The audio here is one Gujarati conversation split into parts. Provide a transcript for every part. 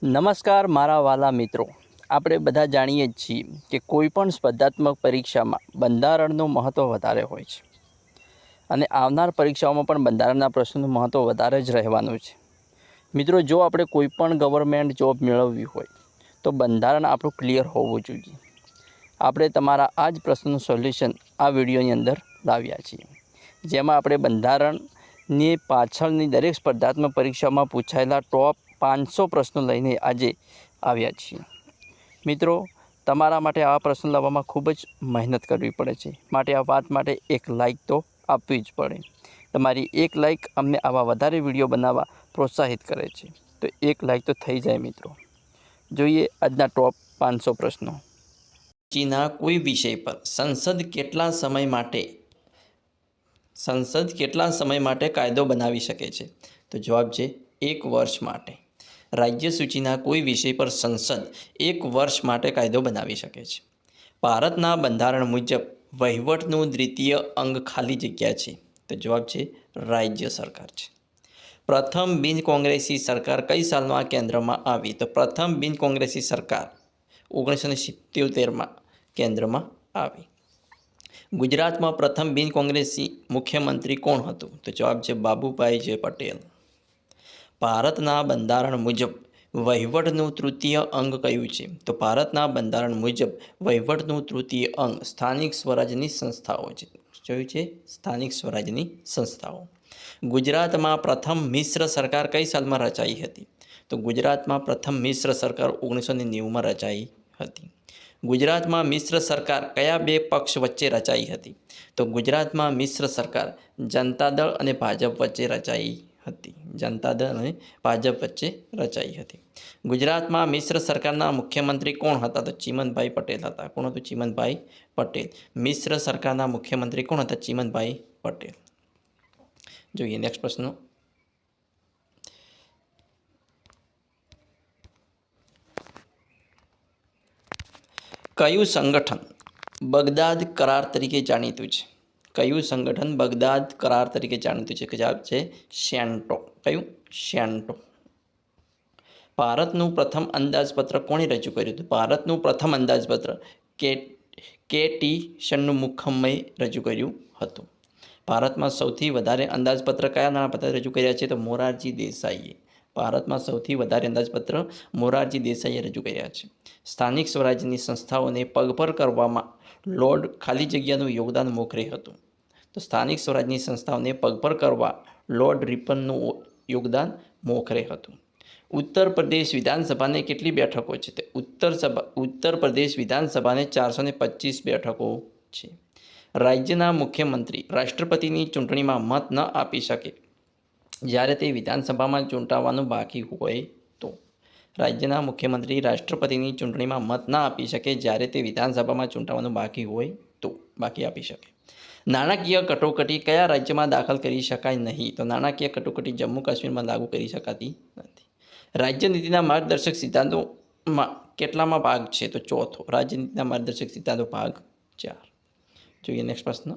નમસ્કાર મારા વાલા મિત્રો, આપણે બધા જાણીએ જ છીએ કે કોઈપણ સ્પર્ધાત્મક પરીક્ષામાં બંધારણનું મહત્ત્વ વધારે હોય છે અને આવનાર પરીક્ષાઓમાં પણ બંધારણના પ્રશ્નોનું મહત્ત્વ વધારે જ રહેવાનું છે. મિત્રો, જો આપણે કોઈપણ ગવર્મેન્ટ જોબ મેળવવી હોય તો બંધારણ આપણું ક્લિયર હોવું જોઈએ. આપણે તમારા આ જ પ્રશ્નનું સોલ્યુશન આ વિડીયોની અંદર લાવ્યા છીએ, જેમાં આપણે બંધારણની પાછળની દરેક સ્પર્ધાત્મક પરીક્ષામાં પૂછાયેલા ટોપ 500 પ્રશ્નો લઈને આજે આવ્યા છીએ. મિત્રો, તમારા માટે આવા પ્રશ્નો લાવવામાં ખૂબ જ મહેનત કરવી પડે છે, માટે આ વાત માટે એક લાઇક તો આપવી જ પડે. તમારી એક લાઇક અમને આવા વધારે વિડીયો બનાવવા પ્રોત્સાહિત કરે છે, તો એક લાઇક તો થઈ જાય. મિત્રો, જોઈએ આજના ટોપ 500 પ્રશ્નો. ચીના કોઈ વિષય પર સંસદ કેટલા સમય માટે કાયદો બનાવી શકે છે? તો જવાબ છે 1 વર્ષ માટે. રાજ્ય સૂચિના કોઈ વિષય પર સંસદ 1 વર્ષ માટે કાયદો બનાવી શકે છે. ભારતના બંધારણ મુજબ વહીવટનું દ્વિતીય અંગ ખાલી જગ્યા છે. તો જવાબ છે રાજ્ય સરકાર છે. પ્રથમ બિન કોંગ્રેસી સરકાર કઈ સાલમાં કેન્દ્રમાં આવી? તો પ્રથમ બિન કોંગ્રેસી સરકાર 1977માં કેન્દ્રમાં આવી. ગુજરાતમાં પ્રથમ બિન કોંગ્રેસી મુખ્યમંત્રી કોણ હતું? તો જવાબ છે બાબુભાઈ જે પટેલ. ભારતના બંધારણ મુજબ વહીવટનું તૃતીય અંગ કયું છે? તો ભારતના બંધારણ મુજબ વહીવટનું તૃતીય અંગ સ્થાનિક સ્વરાજની સંસ્થાઓ છે. જોયું છે, સ્થાનિક સ્વરાજની સંસ્થાઓ. ગુજરાતમાં પ્રથમ મિશ્ર સરકાર કઈ સાલમાં રચાઈ હતી? તો ગુજરાતમાં પ્રથમ મિશ્ર સરકાર 1990માં રચાઈ હતી. ગુજરાતમાં મિશ્ર સરકાર કયા બે પક્ષ વચ્ચે રચાઈ હતી? તો ગુજરાતમાં મિશ્ર સરકાર જનતા દળ અને ભાજપ વચ્ચે રચાઈ હતી. જનતા દળ અને ભાજપ વચ્ચે રચાઈ હતી. ગુજરાતમાં મિશ્ર સરકારના મુખ્યમંત્રી કોણ હતા? તો ચીમનભાઈ પટેલ હતા. કોણ હતું? ચીમનભાઈ પટેલ. મિશ્ર સરકારના મુખ્યમંત્રી કોણ હતા? ચીમનભાઈ પટેલ. જોઈએ નેક્સ્ટ પ્રશ્ન. કયું સંગઠન બગદાદ કરાર તરીકે જાણીતું છે? કયું સંગઠન બગદાદ કરાર તરીકે જાણીતું છે? જવાબ છે શેન્ટો. કયું? શેન્ટો. ભારતનું પ્રથમ અંદાજપત્ર કોણે રજૂ કર્યું હતું? ભારતનું પ્રથમ અંદાજપત્ર કે.ટી. ષણમુખમે રજૂ કર્યું હતું. ભારતમાં સૌથી વધારે અંદાજપત્ર કયા નાણાપત્ર રજૂ કર્યા છે? તો મોરારજી દેસાઈએ. ભારતમાં સૌથી વધારે અંદાજપત્ર મોરારજી દેસાઈએ રજૂ કર્યા છે. સ્થાનિક સ્વરાજ્યની સંસ્થાઓને પગભર કરવામાં લોર્ડ ખાલી જગ્યાનું યોગદાન મોખરે હતું. તો સ્થાનિક સ્વરાજ્યની સંસ્થાઓને પગભર કરવા લોર્ડ રિપનનું યોગદાન મોખરે હતું. ઉત્તર પ્રદેશ વિધાનસભાને કેટલી બેઠકો છે? તો ઉત્તર પ્રદેશ વિધાનસભાને 425 બેઠકો છે. રાજ્યના મુખ્યમંત્રી રાષ્ટ્રપતિની ચૂંટણીમાં મત ન આપી શકે જ્યારે તે વિધાનસભામાં ચૂંટાવાનું બાકી હોય તો. રાજ્યના મુખ્યમંત્રી રાષ્ટ્રપતિની ચૂંટણીમાં મત ન આપી શકે જ્યારે તે વિધાનસભામાં ચૂંટાવાનું બાકી હોય તો બાકી આપી શકે. નાણાકીય કટોકટી કયા રાજ્યમાં દાખલ કરી શકાય નહીં? તો નાણાકીય કટોકટી જમ્મુ કાશ્મીરમાં લાગુ કરી શકાતી નથી. રાજ્યનીતિના માર્ગદર્શક સિદ્ધાંતોમાં કેટલામાં ભાગ છે? તો ચોથો. રાજ્યનીતિના માર્ગદર્શક સિદ્ધાંતો ભાગ 4. જોઈએ નેક્સ્ટ પ્રશ્ન.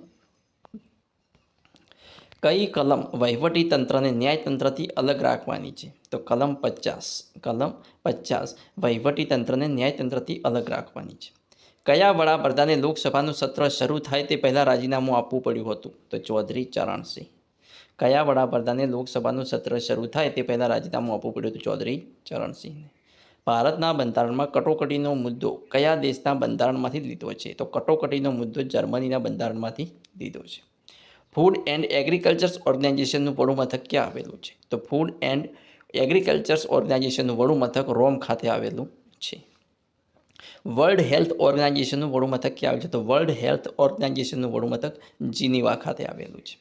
કઈ કલમ વહીવટી તંત્રને ન્યાયતંત્રથી અલગ રાખવાની છે? તો કલમ 50. કલમ 50 વહીવટી તંત્રને ન્યાયતંત્રથી અલગ રાખવાની છે. કયા વડાપ્રધાને લોકસભાનું સત્ર શરૂ થાય તે પહેલાં રાજીનામું આપવું પડ્યું હતું? તો ચૌધરી ચરણસિંહ. કયા વડાપ્રધાને લોકસભાનું સત્ર શરૂ થાય તે પહેલાં રાજીનામું આપવું પડ્યું હતું? ચૌધરી ચરણસિંહને. ભારતના બંધારણમાં કટોકટીનો મુદ્દો કયા દેશના બંધારણમાંથી લીધો છે? તો કટોકટીનો મુદ્દો જર્મનીના બંધારણમાંથી લીધો છે. ફૂડ એન્ડ એગ્રીકલ્ચર્સ ઓર્ગેનાઇઝેશનનું વડું મથક ક્યાં આવેલું છે? તો ફૂડ એન્ડ એગ્રીકલ્ચર્સ ઓર્ગેનાઇઝેશનનું વડું મથક રોમ ખાતે આવેલું છે. વર્લ્ડ હેલ્થ ઓર્ગેનાઇઝેશનનું વડું મથક ક્યાં આવેલું છે? તો વર્લ્ડ હેલ્થ ઓર્ગેનાઇઝેશનનું વડું મથક જીનીવા ખાતે આવેલું છે.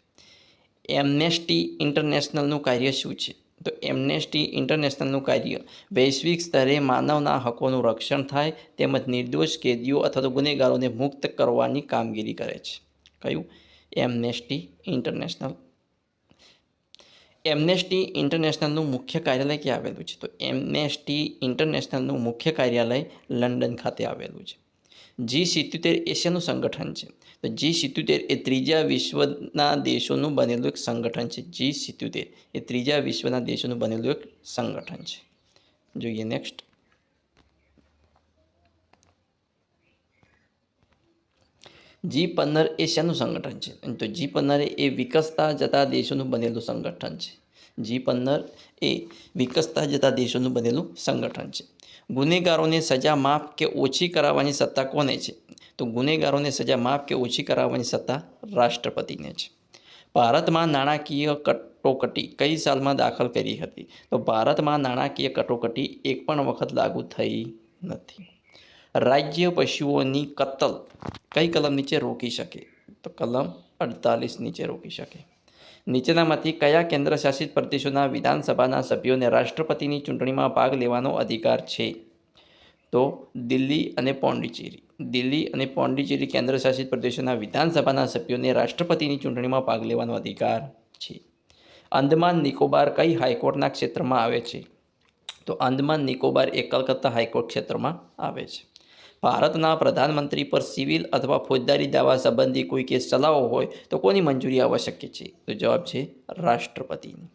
એમ્નેસ્ટી ઇન્ટરનેશનલનું કાર્ય શું છે? તો એમ્નેસ્ટી ઇન્ટરનેશનલનું કાર્ય વૈશ્વિક સ્તરે માનવના હકોનું રક્ષણ થાય તેમજ નિર્દોષ કેદીઓ અથવા ગુનેગારોને મુક્ત કરવાની કામગીરી કરે છે. કયું? Amnesty international. એમ્નેસ્ટી ઇન્ટરનેશનલનું મુખ્ય કાર્યાલય ક્યાં આવેલું છે? તો એમ્નેસ્ટી ઇન્ટરનેશનલનું મુખ્ય કાર્યાલય લંડન ખાતે આવેલું છે. G77 એશિયાનું સંગઠન છે. તો G77 એ ત્રીજા વિશ્વના દેશોનું બનેલું એક સંગઠન છે. G77 એ ત્રીજા વિશ્વના દેશોનું બનેલું એક સંગઠન છે. જોઈએ નેક્સ્ટ. G15 એ શેનું સંગઠન છે? તો G15 એ વિકસતા જતા દેશોનું બનેલું સંગઠન છે. G15 એ વિકસતા જતા દેશોનું બનેલું સંગઠન છે. ગુનેગારોને સજા માફ કે ઓછી કરાવવાની સત્તા કોને છે? તો ગુનેગારોને સજા માફ કે ઓછી કરાવવાની સત્તા રાષ્ટ્રપતિને છે. ભારતમાં નાણાકીય કટોકટી કઈ સાલમાં દાખલ કરી હતી? તો ભારતમાં નાણાકીય કટોકટી એક પણ વખત લાગુ થઈ નથી. રાજ્ય પશુઓની કતલ કઈ કલમ નીચે રોકી શકે? તો કલમ 48 નીચે રોકી શકે. નીચેનામાંથી કયા કેન્દ્રશાસિત પ્રદેશોના વિધાનસભાના સભ્યોને રાષ્ટ્રપતિની ચૂંટણીમાં ભાગ લેવાનો અધિકાર છે? તો દિલ્હી અને પોંડિચેરી. દિલ્હી અને પોંડિચેરી કેન્દ્રશાસિત પ્રદેશોના વિધાનસભાના સભ્યોને રાષ્ટ્રપતિની ચૂંટણીમાં ભાગ લેવાનો અધિકાર છે. અંદમાન નિકોબાર કઈ હાઈકોર્ટના ક્ષેત્રમાં આવે છે? તો અંદમાન નિકોબાર એ કલકત્તા હાઈકોર્ટ ક્ષેત્રમાં આવે છે. ભારતના પ્રધાનમંત્રી પર સિવિલ અથવા ફોજદારી દાવા સંબંધી કોઈ કેસ ચલાવવો હોય તો કોની મંજૂરી આવશ્યક છે? તો જવાબ છે રાષ્ટ્રપતિની.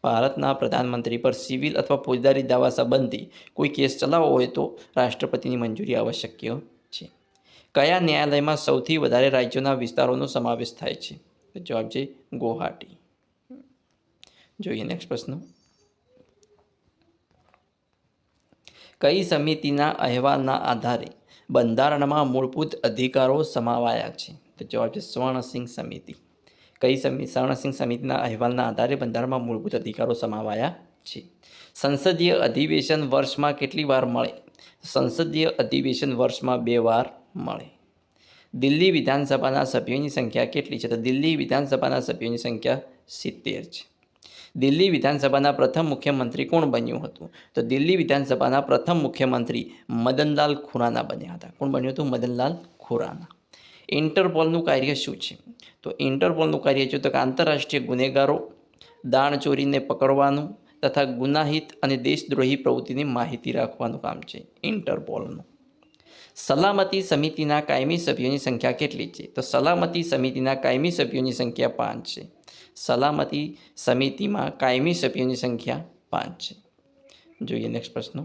ભારતના પ્રધાનમંત્રી પર સિવિલ અથવા ફોજદારી દાવા સંબંધી કોઈ કેસ ચલાવવો હોય તો રાષ્ટ્રપતિની મંજૂરી આવશ્યક છે. કયા ન્યાયાલયમાં સૌથી વધારે રાજ્યોના વિસ્તારોનો સમાવેશ થાય છે? તો જવાબ છે ગુવાહાટી. જોઈએ નેક્સ્ટ પ્રશ્ન. કઈ સમિતિના અહેવાલના આધારે બંધારણમાં મૂળભૂત અધિકારો સમાવાયા છે? તો જવાબ છે સ્વર્ણસિંહ સમિતિ. કઈ સ્વર્ણસિંહ સમિતિના અહેવાલના આધારે બંધારણમાં મૂળભૂત અધિકારો સમાવાયા છે? સંસદીય અધિવેશન વર્ષમાં કેટલી વાર મળે? સંસદીય અધિવેશન વર્ષમાં 2 વાર મળે. દિલ્હી વિધાનસભાના સભ્યોની સંખ્યા કેટલી છે? તો દિલ્હી વિધાનસભાના સભ્યોની સંખ્યા 70 છે. દિલ્હી વિધાનસભાના પ્રથમ મુખ્યમંત્રી કોણ બન્યું હતું? તો દિલ્હી વિધાનસભાના પ્રથમ મુખ્યમંત્રી મદનલાલ ખુરાના બન્યા હતા. કોણ બન્યું હતું? મદનલાલ ખુરાના. ઇન્ટરપોલનું કાર્ય શું છે? તો ઇન્ટરપોલનું કાર્ય છે તો કે આંતરરાષ્ટ્રીય ગુનેગારો, દાણચોરીને પકડવાનું તથા ગુનાહિત અને દેશદ્રોહી પ્રવૃત્તિની માહિતી રાખવાનું કામ છે ઇન્ટરપોલનું. સલામતી સમિતિના કાયમી સભ્યોની સંખ્યા કેટલી છે? તો સલામતી સમિતિના કાયમી સભ્યોની સંખ્યા 5 છે. સલામતી સમિતિમાં કાયમી સભ્યોની સંખ્યા 5 છે. જોઈએ નેક્સ્ટ પ્રશ્ન.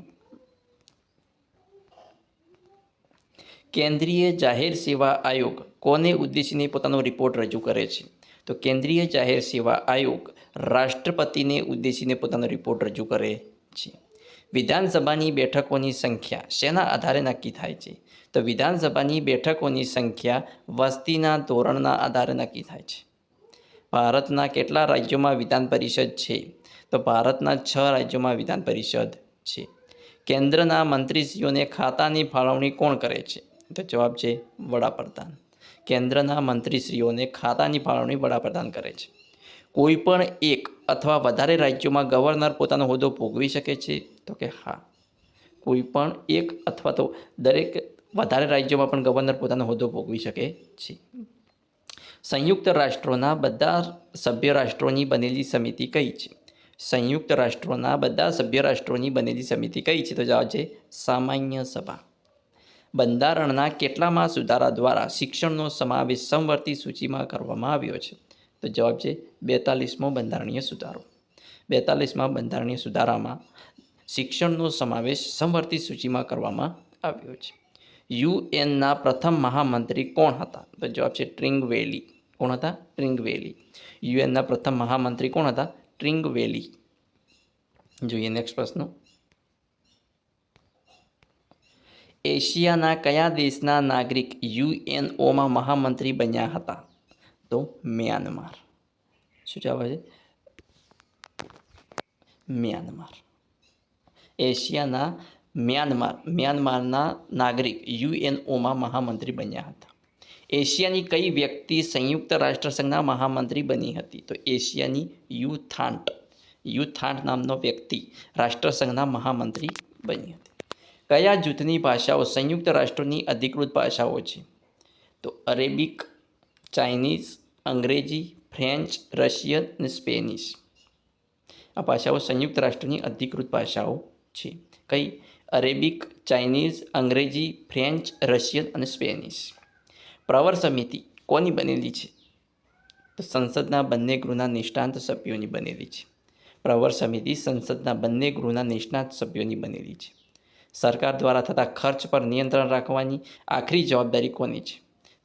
કેન્દ્રીય જાહેર સેવા આયોગ કોને ઉદ્દેશીને પોતાનો રિપોર્ટ રજૂ કરે છે? તો કેન્દ્રીય જાહેર સેવા આયોગ રાષ્ટ્રપતિને ઉદ્દેશીને પોતાનો રિપોર્ટ રજૂ કરે છે. વિધાનસભાની બેઠકોની સંખ્યા શેના આધારે નક્કી થાય છે? તો વિધાનસભાની બેઠકોની સંખ્યા વસ્તીના ધોરણના આધારે નક્કી થાય છે. ભારતના કેટલા રાજ્યોમાં વિધાન પરિષદ છે? તો ભારતના 6 રાજ્યોમાં વિધાન પરિષદ છે. કેન્દ્રના મંત્રીશ્રીઓને ખાતાની ફાળવણી કોણ કરે છે? તો જવાબ છે વડાપ્રધાન. કેન્દ્રના મંત્રીશ્રીઓને ખાતાની ફાળવણી વડાપ્રધાન કરે છે. કોઈ પણ એક અથવા વધારે રાજ્યોમાં ગવર્નર પોતાનો હોદ્દો ભોગવી શકે છે? તો કે હા, કોઈ પણ એક અથવા તો દરેક વધારે રાજ્યોમાં પણ ગવર્નર પોતાનો હોદ્દો ભોગવી શકે છે. સંયુક્ત રાષ્ટ્રોના બધા સભ્ય રાષ્ટ્રોની બનેલી સમિતિ કઈ છે? સંયુક્ત રાષ્ટ્રોના બધા સભ્ય રાષ્ટ્રોની બનેલી સમિતિ કઈ છે? તો જવાબ છે સામાન્ય સભા. બંધારણના કેટલામાં સુધારા દ્વારા શિક્ષણનો સમાવેશ સમવર્તી સૂચિમાં કરવામાં આવ્યો છે? તો જવાબ છે 42મો બંધારણીય સુધારો. 42મા બંધારણીય સુધારામાં શિક્ષણનો સમાવેશ સમવર્તી સૂચિમાં કરવામાં આવ્યો છે. યુએનના પ્રથમ મહામંત્રી કોણ હતા? તો જવાબ છે ટ્રિંગવેલી. કોણ હતા? ટ્રિંગવેલી. યુએનના પ્રથમ મહામંત્રી કોણ હતા? ટ્રિંગવેલી. જોઈએ નેક્સ્ટ પ્રશ્ન. એશિયાના કયા દેશના નાગરિક યુએનઓમાં મહામંત્રી બન્યા હતા? તો મ્યાનમાર. શું જવાબ છે? મ્યાનમાર. એશિયાના મ્યાનમારના નાગરિક યુએનઓમાં મહામંત્રી બન્યા હતા. એશિયાની કઈ વ્યક્તિ સંયુક્ત રાષ્ટ્રસંઘના મહામંત્રી બની હતી? તો એશિયાની યુથાન્ટ નામનો વ્યક્તિ રાષ્ટ્રસંઘના મહામંત્રી બની હતી. કયા જૂથની ભાષાઓ સંયુક્ત રાષ્ટ્રોની અધિકૃત ભાષાઓ છે? તો અરેબિક, ચાઇનીઝ, અંગ્રેજી, ફ્રેન્ચ, રશિયન અને સ્પેનિશ. આ ભાષાઓ સંયુક્ત રાષ્ટ્રની અધિકૃત ભાષાઓ છે. કઈ? અરેબિક, ચાઇનીઝ, અંગ્રેજી, ફ્રેન્ચ, રશિયન અને સ્પેનિશ. પ્રવર સમિતિ કોની બનેલી છે? તો સંસદના બંને ગૃહના નિષ્ણાંત સભ્યોની બનેલી છે. પ્રવર સમિતિ સંસદના બંને ગૃહના નિષ્ણાત સભ્યોની બનેલી છે. સરકાર દ્વારા થતા ખર્ચ પર નિયંત્રણ રાખવાની આખરી જવાબદારી કોની છે?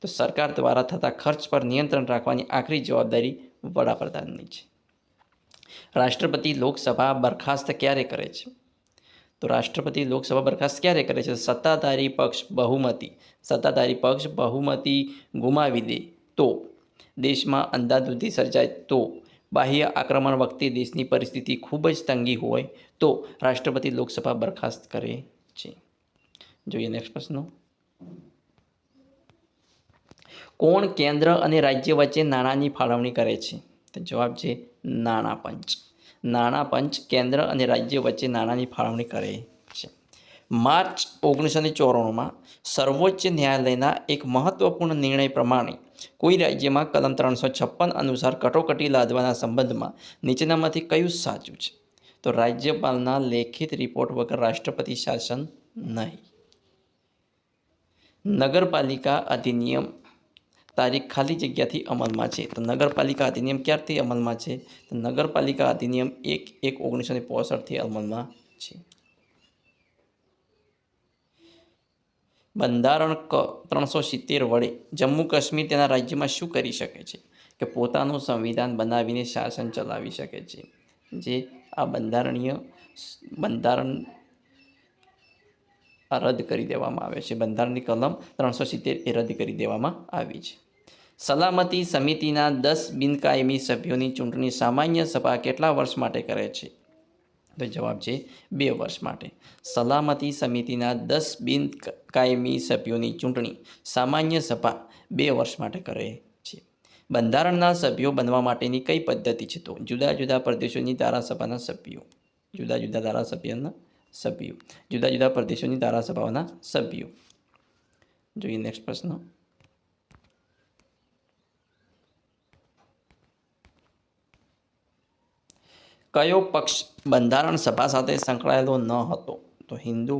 તો સરકાર દ્વારા થતા ખર્ચ પર નિયંત્રણ રાખવાની આખરી જવાબદારી વડાપ્રધાનની છે. રાષ્ટ્રપતિ લોકસભા બરખાસ્ત ક્યારે કરે છે? તો રાષ્ટ્રપતિ લોકસભા બરખાસ્ત ક્યારે કરે છે? સત્તાધારી પક્ષ બહુમતી ગુમાવી દે તો, દેશમાં અંધાધૂંધી સર્જાય તો, બાહ્ય આક્રમણ વખતે દેશની પરિસ્થિતિ ખૂબ જ તંગી હોય તો રાષ્ટ્રપતિ લોકસભા બરખાસ્ત કરે છે. જોઈએ નેક્સ્ટ પ્રશ્ન. કોણ કેન્દ્ર અને રાજ્ય વચ્ચે નાણાંની ફાળવણી કરે છે? તો જવાબ છે નાણાં પંચ. નાણાં પંચ કેન્દ્ર અને રાજ્ય વચ્ચે નાણાંની ફાળવણી કરે છે. માર્ચ 1994માં સર્વોચ્ચ ન્યાયાલયના એક મહત્વપૂર્ણ નિર્ણય પ્રમાણે કોઈ રાજ્યમાં કલમ 356 અનુસાર કટોકટી લાદવાના સંબંધમાં નીચેનામાંથી કયું સાચું છે? તો રાજ્યપાલના લેખિત રિપોર્ટ વગર રાષ્ટ્રપતિ શાસન નહીં. નગરપાલિકા અધિનિયમ તારીખ ખાલી જગ્યાથી અમલમાં છે. તો નગરપાલિકા અધિનિયમ ક્યારથી અમલમાં છે? તો નગરપાલિકા અધિનિયમ 1/1965થી અમલમાં છે. બંધારણ ક 370 વડે જમ્મુ કાશ્મીર તેના રાજ્યમાં શું કરી શકે છે? કે પોતાનું સંવિધાન બનાવીને શાસન ચલાવી શકે છે. જે આ બંધારણ રદ કરી દેવામાં આવે છે. બંધારણની કલમ 370 એ રદ કરી દેવામાં આવી છે. સલામતી સમિતિના 10 બિનકાયમી સભ્યોની ચૂંટણી સામાન્ય સભા કેટલા વર્ષ માટે કરે છે? તો જવાબ છે 2 વર્ષ માટે. સલામતી સમિતિના 10 બિનકાયમી સભ્યોની ચૂંટણી સામાન્ય સભા 2 વર્ષ માટે કરે છે. બંધારણના સભ્યો બનવા માટેની કઈ પદ્ધતિ છે? તો જુદા જુદા પ્રદેશોની ધારાસભાના સભ્યો. જુદા જુદા પ્રદેશોની ધારાસભાઓના સભ્યો. જોઈએ નેક્સ્ટ પ્રશ્ન. કયો પક્ષ બંધારણ સભા સાથે સંકળાયેલો ન હતો? તો હિન્દુ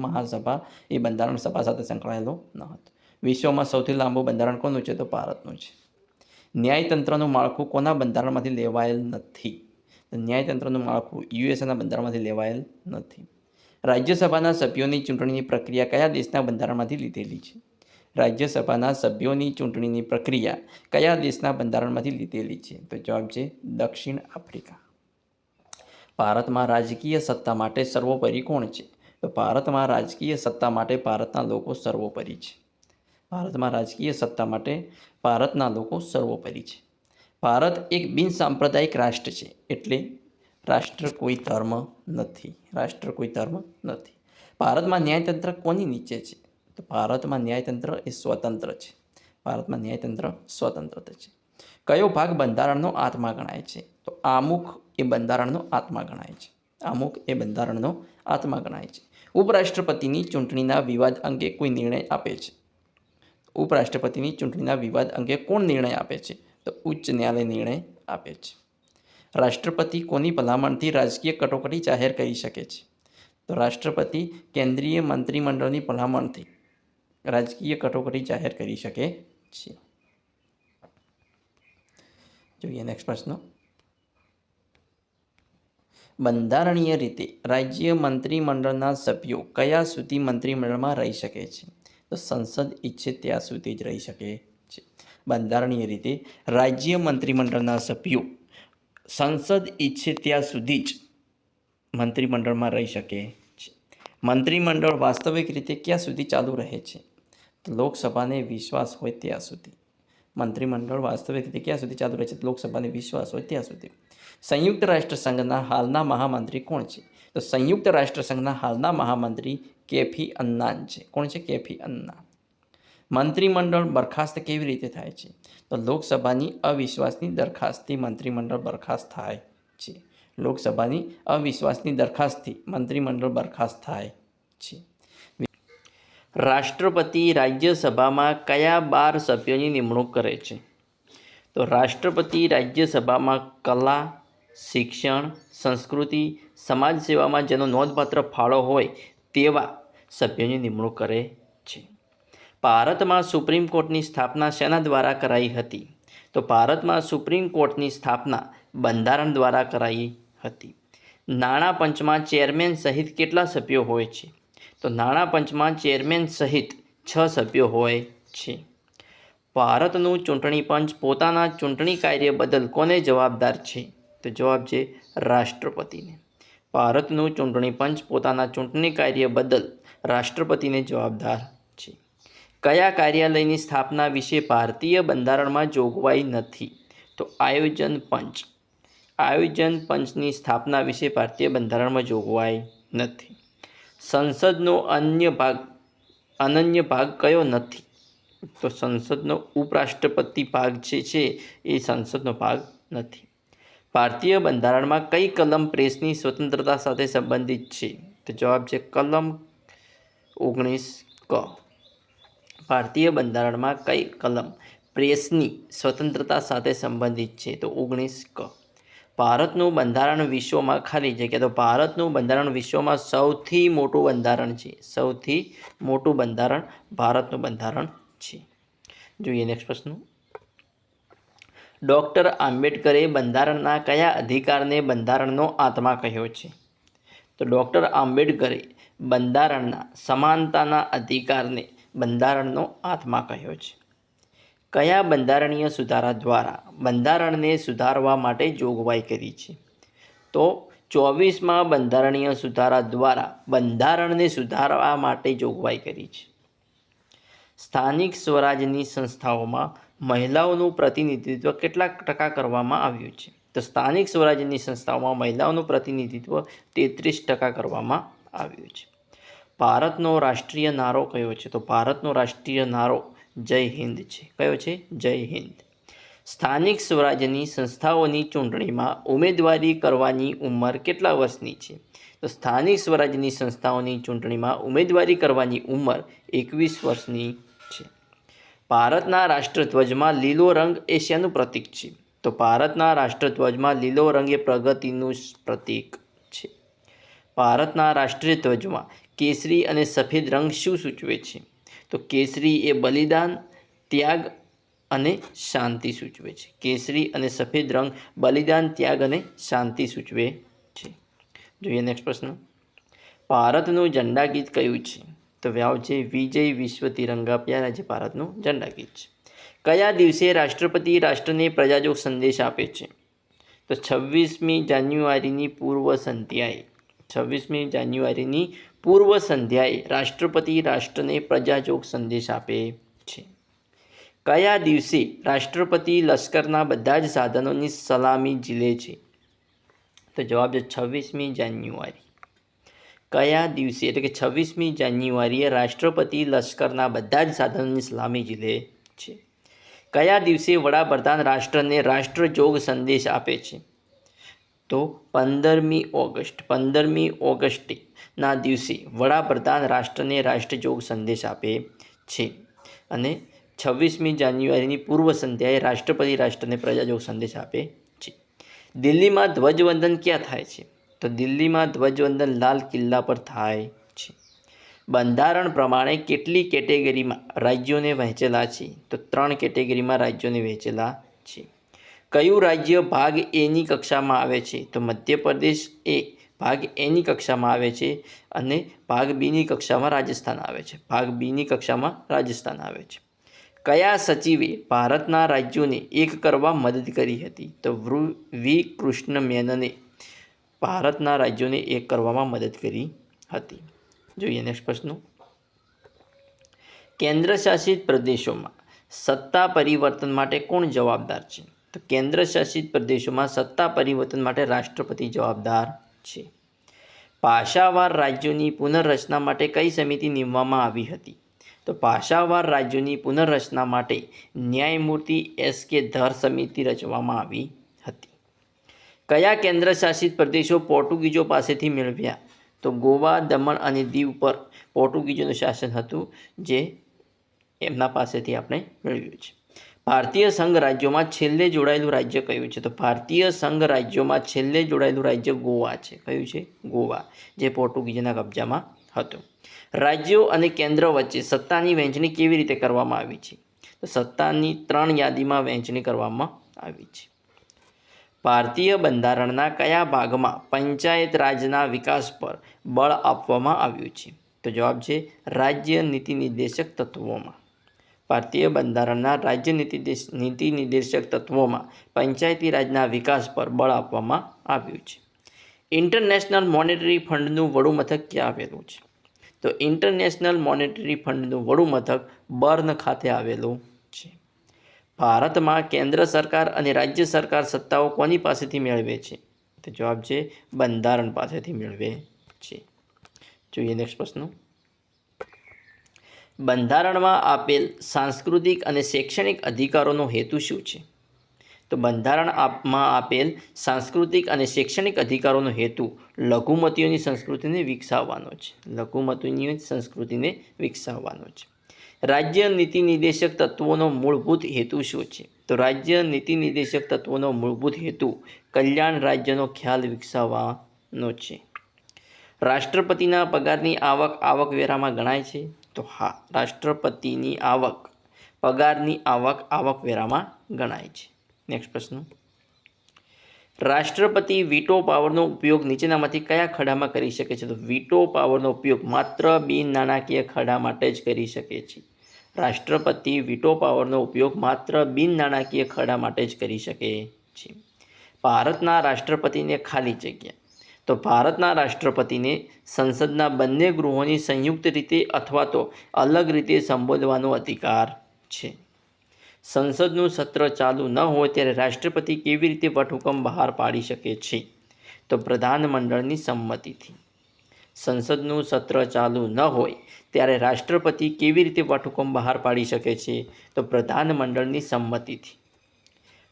મહાસભા એ બંધારણ સભા સાથે સંકળાયેલો ન હતો. વિશ્વમાં સૌથી લાંબુ બંધારણ કોનું છે? તો ભારતનું છે. ન્યાયતંત્રનું માળખું કોના બંધારણમાંથી લેવાયેલ નથી? તો ન્યાયતંત્રનું માળખું યુએસએના બંધારણમાંથી લેવાયેલ નથી. રાજ્યસભાના સભ્યોની ચૂંટણીની પ્રક્રિયા કયા દેશના બંધારણમાંથી લીધેલી છે? રાજ્યસભાના સભ્યોની ચૂંટણીની પ્રક્રિયા કયા દેશના બંધારણમાંથી લીધેલી છે? તો જવાબ છે દક્ષિણ આફ્રિકા. ભારતમાં રાજકીય સત્તા માટે સર્વોપરી કોણ છે? તો ભારતમાં રાજકીય સત્તા માટે ભારતના લોકો સર્વોપરી છે. ભારત એક બિનસાંપ્રદાયિક રાષ્ટ્ર છે. એટલે રાષ્ટ્ર કોઈ ધર્મ નથી. ભારતમાં ન્યાયતંત્ર કોની નીચે છે? તો ભારતમાં ન્યાયતંત્ર એ સ્વતંત્ર છે. કયો ભાગ બંધારણનો આત્મા ગણાય છે? તો આમુખ એ બંધારણનો આત્મા ગણાય છે. ઉપરાષ્ટ્રપતિની ચૂંટણીના વિવાદ અંગે કોઈ નિર્ણય આપે છે? ઉપરાષ્ટ્રપતિની ચૂંટણીના વિવાદ અંગે કોણ નિર્ણય આપે છે? તો ઉચ્ચ ન્યાયાલય નિર્ણય આપે છે. રાષ્ટ્રપતિ કોની ભલામણથી રાજકીય કટોકટી જાહેર કરી શકે છે? તો રાષ્ટ્રપતિ કેન્દ્રીય મંત્રીમંડળની ભલામણથી રાજકીય કટોકટી જાહેર કરી શકે છે. જોઈએ નેક્સ્ટ પ્રશ્ન. બંધારણીય રીતે રાજ્ય મંત્રીમંડળના સભ્યો કયા સુધી મંત્રીમંડળમાં રહી શકે છે? તો સંસદ ઈચ્છે ત્યાં સુધી જ રહી શકે છે. બંધારણીય રીતે રાજ્ય મંત્રીમંડળના સભ્યો સંસદ ઈચ્છે ત્યાં સુધી જ મંત્રીમંડળમાં રહી શકે છે. મંત્રીમંડળ વાસ્તવિક રીતે ક્યાં સુધી ચાલુ રહે છે? તો લોકસભાને વિશ્વાસ હોય ત્યાં સુધી. મંત્રીમંડળ વાસ્તવિક રીતે ક્યાં સુધી ચાલુ રહે છે? લોકસભાને વિશ્વાસ હોય ત્યાં સુધી. સંયુક્ત રાષ્ટ્ર સંઘના હાલના મહામંત્રી કોણ છે? તો સંયુક્ત રાષ્ટ્ર સંઘના હાલના મહામંત્રી કેફી અન્નાન છે. કોણ છે? કેફી અન્નાન. મંત્રીમંડળ બરખાસ્ત કેવી રીતે થાય છે? તો લોકસભાની અવિશ્વાસની દરખાસ્તથી મંત્રીમંડળ બરખાસ્ત થાય છે. લોકસભાની અવિશ્વાસની દરખાસ્તથી મંત્રીમંડળ બરખાસ્ત થાય છે. રાષ્ટ્રપતિ રાજ્યસભામાં કયા 12 સભ્યોની નિમણૂક કરે છે? તો રાષ્ટ્રપતિ રાજ્યસભામાં કલા, શિક્ષણ, સંસ્કૃતિ, સમાજ સેવામાં જેનો નોંધપાત્ર ફાળો હોય તેવા સભ્યોની નિમણૂક કરે છે. ભારતમાં સુપ્રીમ કોર્ટની સ્થાપના શેના દ્વારા કરાઈ હતી? તો ભારતમાં સુપ્રીમ કોર્ટની સ્થાપના બંધારણ દ્વારા કરાઈ હતી. નાણાં પંચમાં ચેરમેન સહિત કેટલા સભ્યો હોય છે? તો નાણાં પંચમાં ચેરમેન સહિત 6 સભ્યો હોય છે. ભારતનું ચૂંટણી પંચ પોતાના ચૂંટણી કાર્ય બદલ કોને જવાબદાર છે? તો જવાબ છે રાષ્ટ્રપતિને. ભારતનું ચૂંટણી પંચ પોતાના ચૂંટણી કાર્ય બદલ રાષ્ટ્રપતિને જવાબદાર છે. કયા કાર્યાલયની સ્થાપના વિશે ભારતીય બંધારણમાં જોગવાઈ નથી? તો આયોજન પંચ. આયોજન પંચની સ્થાપના વિશે ભારતીય બંધારણમાં જોગવાઈ નથી. સંસદનો અનન્ય ભાગ કયો નથી? તો સંસદનો ઉપરાષ્ટ્રપતિ ભાગ છે એ સંસદનો ભાગ નથી. ભારતીય બંધારણમાં કઈ કલમ પ્રેસની સ્વતંત્રતા સાથે સંબંધિત છે? તો જવાબ છે કલમ 19 ક. ભારતીય બંધારણમાં કઈ કલમ પ્રેસની સ્વતંત્રતા સાથે સંબંધિત છે? તો 19 ક. ભારતનું બંધારણ વિશ્વમાં ખાલી જગ્યા, તો ભારતનું બંધારણ વિશ્વમાં સૌથી મોટું બંધારણ છે. સૌથી મોટું બંધારણ ભારતનું બંધારણ છે. જોઈએ નેક્સ્ટ પ્રશ્ન. ડૉક્ટર આંબેડકરે બંધારણના કયા અધિકારને બંધારણનો આત્મા કહ્યો છે? તો ડૉક્ટર આંબેડકરે બંધારણના સમાનતાના અધિકારને બંધારણનો આત્મા કહ્યો છે. કયા બંધારણીય સુધારા દ્વારા બંધારણને સુધારવા માટે જોગવાઈ કરી છે? તો 24મા બંધારણીય સુધારા દ્વારા બંધારણને સુધારવા માટે જોગવાઈ કરી છે. સ્થાનિક સ્વરાજ્યની સંસ્થાઓમાં મહિલાઓનું પ્રતિનિધિત્વ કેટલા ટકા કરવામાં આવ્યું છે? તો સ્થાનિક સ્વરાજ્યની સંસ્થાઓમાં મહિલાઓનું પ્રતિનિધિત્વ 33% કરવામાં આવ્યું છે. ભારતનો રાષ્ટ્રીય નારો કયો છે? તો ભારતનો રાષ્ટ્રીય નારો જય હિન્દ છે. કયો છે? જય હિન્દ. સ્થાનિક સ્વરાજ્યની સંસ્થાઓની ચૂંટણીમાં ઉમેદવારી કરવાની ઉંમર કેટલા વર્ષની છે? તો સ્થાનિક સ્વરાજ્યની સંસ્થાઓની ચૂંટણીમાં ઉમેદવારી કરવાની ઉંમર 21 વર્ષની છે. ભારતના રાષ્ટ્રધ્વજમાં લીલો રંગ એ શેનું પ્રતીક છે? તો ભારતના રાષ્ટ્રધ્વજમાં લીલો રંગ એ પ્રગતિનું પ્રતીક છે. ભારતના રાષ્ટ્રીય ધ્વજમાં કેસરી અને સફેદ રંગ શું સૂચવે છે? તો કેસરી એ બલિદાન, ત્યાગ અને શાંતિ સૂચવે છે. કેસરી અને સફેદ રંગ બલિદાન, ત્યાગ અને શાંતિ સૂચવે છે. જોઈએ નેક્સ્ટ પ્રશ્ન. ભારતનું ઝંડા ગીત કયું છે? તો વ્યાવ છે વિજય વિશ્વ તિરંગા પ્યારા, જે ભારતનું ઝંડા ગીત છે. કયા દિવસે રાષ્ટ્રપતિ રાષ્ટ્રને પ્રજાજોગ સંદેશ આપે છે? તો 26મી જાન્યુઆરીની પૂર્વ સંધ્યાએ. 26મી જાન્યુઆરીની પૂર્વ સંધ્યાએ રાષ્ટ્રપતિ રાષ્ટ્રને પ્રજાજોગ સંદેશ આપે છે. કયા દિવસે રાષ્ટ્રપતિ લશ્કરના બધા જ સાધનોની સલામી ઝીલે છે? તો જવાબ છે 26મી જાન્યુઆરી. કયા દિવસે એટલે કે 26મી જાન્યુઆરીએ રાષ્ટ્રપતિ લશ્કરના બધા જ સાધનોની સલામી ઝીલે છે. કયા દિવસે વડાપ્રધાન રાષ્ટ્રને રાષ્ટ્રજોગ સંદેશ આપે છે? તો 15મી ઓગસ્ટ. 15મી ઓગસ્ટના દિવસે વડાપ્રધાન રાષ્ટ્રને રાષ્ટ્રજોગ સંદેશ આપે છે. અને 26મી જાન્યુઆરીની પૂર્વ સંધ્યાએ રાષ્ટ્રપતિ રાષ્ટ્રને પ્રજાજોગ સંદેશ આપે છે. દિલ્હીમાં ધ્વજવંદન ક્યાં થાય છે? તો દિલ્હીમાં ધ્વજવંદન લાલ કિલ્લા પર થાય છે. બંધારણ પ્રમાણે કેટલી કેટેગરીમાં રાજ્યોને વહેંચેલા છે? તો 3 કેટેગરીમાં રાજ્યોને વહેંચેલા છે. કયું રાજ્ય ભાગ એની કક્ષામાં આવે છે? તો મધ્યપ્રદેશ એ ભાગ એની કક્ષામાં આવે છે અને ભાગ બીની કક્ષામાં રાજસ્થાન આવે છે. ભાગ બીની કક્ષામાં રાજસ્થાન આવે છે. કયા સચિવે ભારતના રાજ્યોને એક કરવા મદદ કરી હતી? તો વી કૃષ્ણ મેનને ભારતના રાજ્યોને એક કરવામાં મદદ કરી હતી. જોઈએ નેક્સ્ટ પ્રશ્ન. કેન્દ્ર શાસિત પ્રદેશોમાં સત્તા પરિવર્તન માટે કોણ જવાબદાર છે? તો કેન્દ્ર શાસિત પ્રદેશોમાં સત્તા પરિવર્તન માટે રાષ્ટ્રપતિ જવાબદાર છે. ભાષાવાર રાજ્યોની પુનર્રચના માટે કઈ સમિતિ નીમવામાં આવી હતી? તો ભાષાવાર રાજ્યોની પુનર્રચના માટે ન્યાયમૂર્તિ S.K. ધર સમિતિ રચવામાં આવી હતી. કયા કેન્દ્ર શાસિત પ્રદેશો પોર્ટુગીઝો પાસેથી મેળવ્યા? તો ગોવા, દમણ અને દીવ પર પોર્ટુગીઝોનું શાસન હતું, જે એમના પાસેથી આપણે મેળવ્યું છે. ભારતીય સંઘ રાજ્યોમાં છેલ્લે જોડાયેલું રાજ્ય કયું છે? તો ભારતીય સંઘ રાજ્યોમાં છેલ્લે જોડાયેલું રાજ્ય ગોવા છે. કયું છે? ગોવા, જે પોર્ટુગીઝના કબજામાં હતું. રાજ્યો અને કેન્દ્ર વચ્ચે સત્તાની વહેંચણી કેવી રીતે કરવામાં આવી છે? તો સત્તાની 3 યાદીમાં વહેંચણી કરવામાં આવી છે. ભારતીય બંધારણના કયા ભાગમાં પંચાયત રાજના વિકાસ પર બળ આપવામાં આવ્યું છે? તો જવાબ છે રાજ્ય નીતિ નિર્દેશક તત્વોમાં. ભારતીય બંધારણના રાજ્ય નીતિ નિર્દેશક તત્વોમાં પંચાયતી રાજના વિકાસ પર બળ આપવામાં આવ્યું છે. ઇન્ટરનેશનલ મોનેટરી ફંડનું વડું મથક ક્યાં આવેલું છે? તો ઇન્ટરનેશનલ મોનેટરી ફંડનું વડું મથક બર્ન ખાતે આવેલું છે. ભારતમાં કેન્દ્ર સરકાર અને રાજ્ય સરકાર સત્તાઓ કોની પાસેથી મેળવે છે? તો જવાબ છે બંધારણ પાસેથી મેળવે છે. જોઈએ નેક્સ્ટ પ્રશ્ન. બંધારણમાં આપેલ સાંસ્કૃતિક અને શૈક્ષણિક અધિકારોનો હેતુ શું છે? તો બંધારણમાં આપેલ સાંસ્કૃતિક અને શૈક્ષણિક અધિકારોનો હેતુ લઘુમતીઓની સંસ્કૃતિને વિકસાવવાનો છે. લઘુમતીઓની સંસ્કૃતિને વિકસાવવાનો છે. રાજ્ય નીતિ નિર્દેશક તત્વોનો મૂળભૂત હેતુ શું છે? તો રાજ્ય નીતિ નિર્દેશક તત્વોનો મૂળભૂત હેતુ કલ્યાણ રાજ્યનો ખ્યાલ વિકસાવવાનો છે. રાષ્ટ્રપતિના પગારની આવક આવકવેરામાં ગણાય છે? તો હા, રાષ્ટ્રપતિની પગારની આવક આવકવેરામાં ગણાય છે. નેક્સ્ટ પ્રશ્ન. રાષ્ટ્રપતિ વીટો પાવરનો ઉપયોગ નીચેનામાંથી કયા ખરડામાં કરી શકે છે? તો વીટો પાવરનો ઉપયોગ માત્ર બિન નાણાકીય ખરડા માટે જ કરી શકે છે. રાષ્ટ્રપતિ વીટો પાવરનો ઉપયોગ માત્ર બિન નાણાકીય ખરડા માટે જ કરી શકે છે. ભારતના રાષ્ટ્રપતિને ખાલી જગ્યા. તો ભારતના રાષ્ટ્રપતિને સંસદના બંને ગૃહોની સંયુક્ત રીતે અથવા તો અલગ રીતે સંબોધવાનો અધિકાર છે. સંસદનું સત્ર ચાલુ ન હોય ત્યારે રાષ્ટ્રપતિ કેવી રીતે વટહુકમ બહાર પાડી શકે છે? તો પ્રધાનમંડળની સંમતિથી. સંસદનું સત્ર ચાલુ ન હોય ત્યારે રાષ્ટ્રપતિ કેવી રીતે વટહુકમ બહાર પાડી શકે છે? તો પ્રધાનમંડળની સંમતિથી.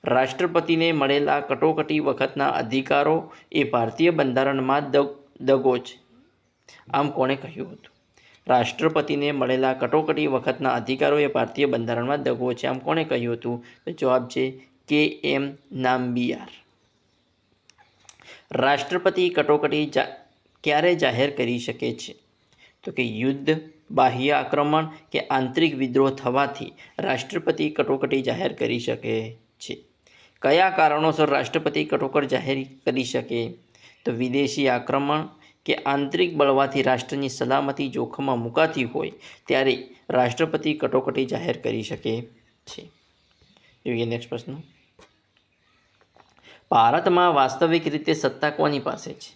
રાષ્ટ્રપતિને મળેલા કટોકટી વખતના અધિકારો એ ભારતીય બંધારણમાં દગો છે. આમ કોણે કહ્યું હતું? રાષ્ટ્રપતિને મળેલા કટોકટી વખતના અધિકારો એ ભારતીય બંધારણમાં દગો છે. આમ કોણે કહ્યું હતું? તો જવાબ છે કે.એમ. નામ્બિયાર. રાષ્ટ્રપતિ કટોકટી ક્યારે જાહેર કરી શકે છે? તો કે યુદ્ધ, બાહ્ય આક્રમણ કે આંતરિક વિદ્રોહ થવાથી રાષ્ટ્રપતિ કટોકટી જાહેર કરી શકે છે. કયા કારણોસર રાષ્ટ્રપતિ કટોકટી જાહેર કરી શકે? તો વિદેશી આક્રમણ કે આંતરિક બળવાથી રાષ્ટ્રની સલામતી જોખમમાં મુકાતી હોય ત્યારે રાષ્ટ્રપતિ કટોકટી જાહેર કરી શકે છે. જોઈએ નેક્સ્ટ પ્રશ્ન. ભારતમાં વાસ્તવિક રીતે સત્તા કોની પાસે છે?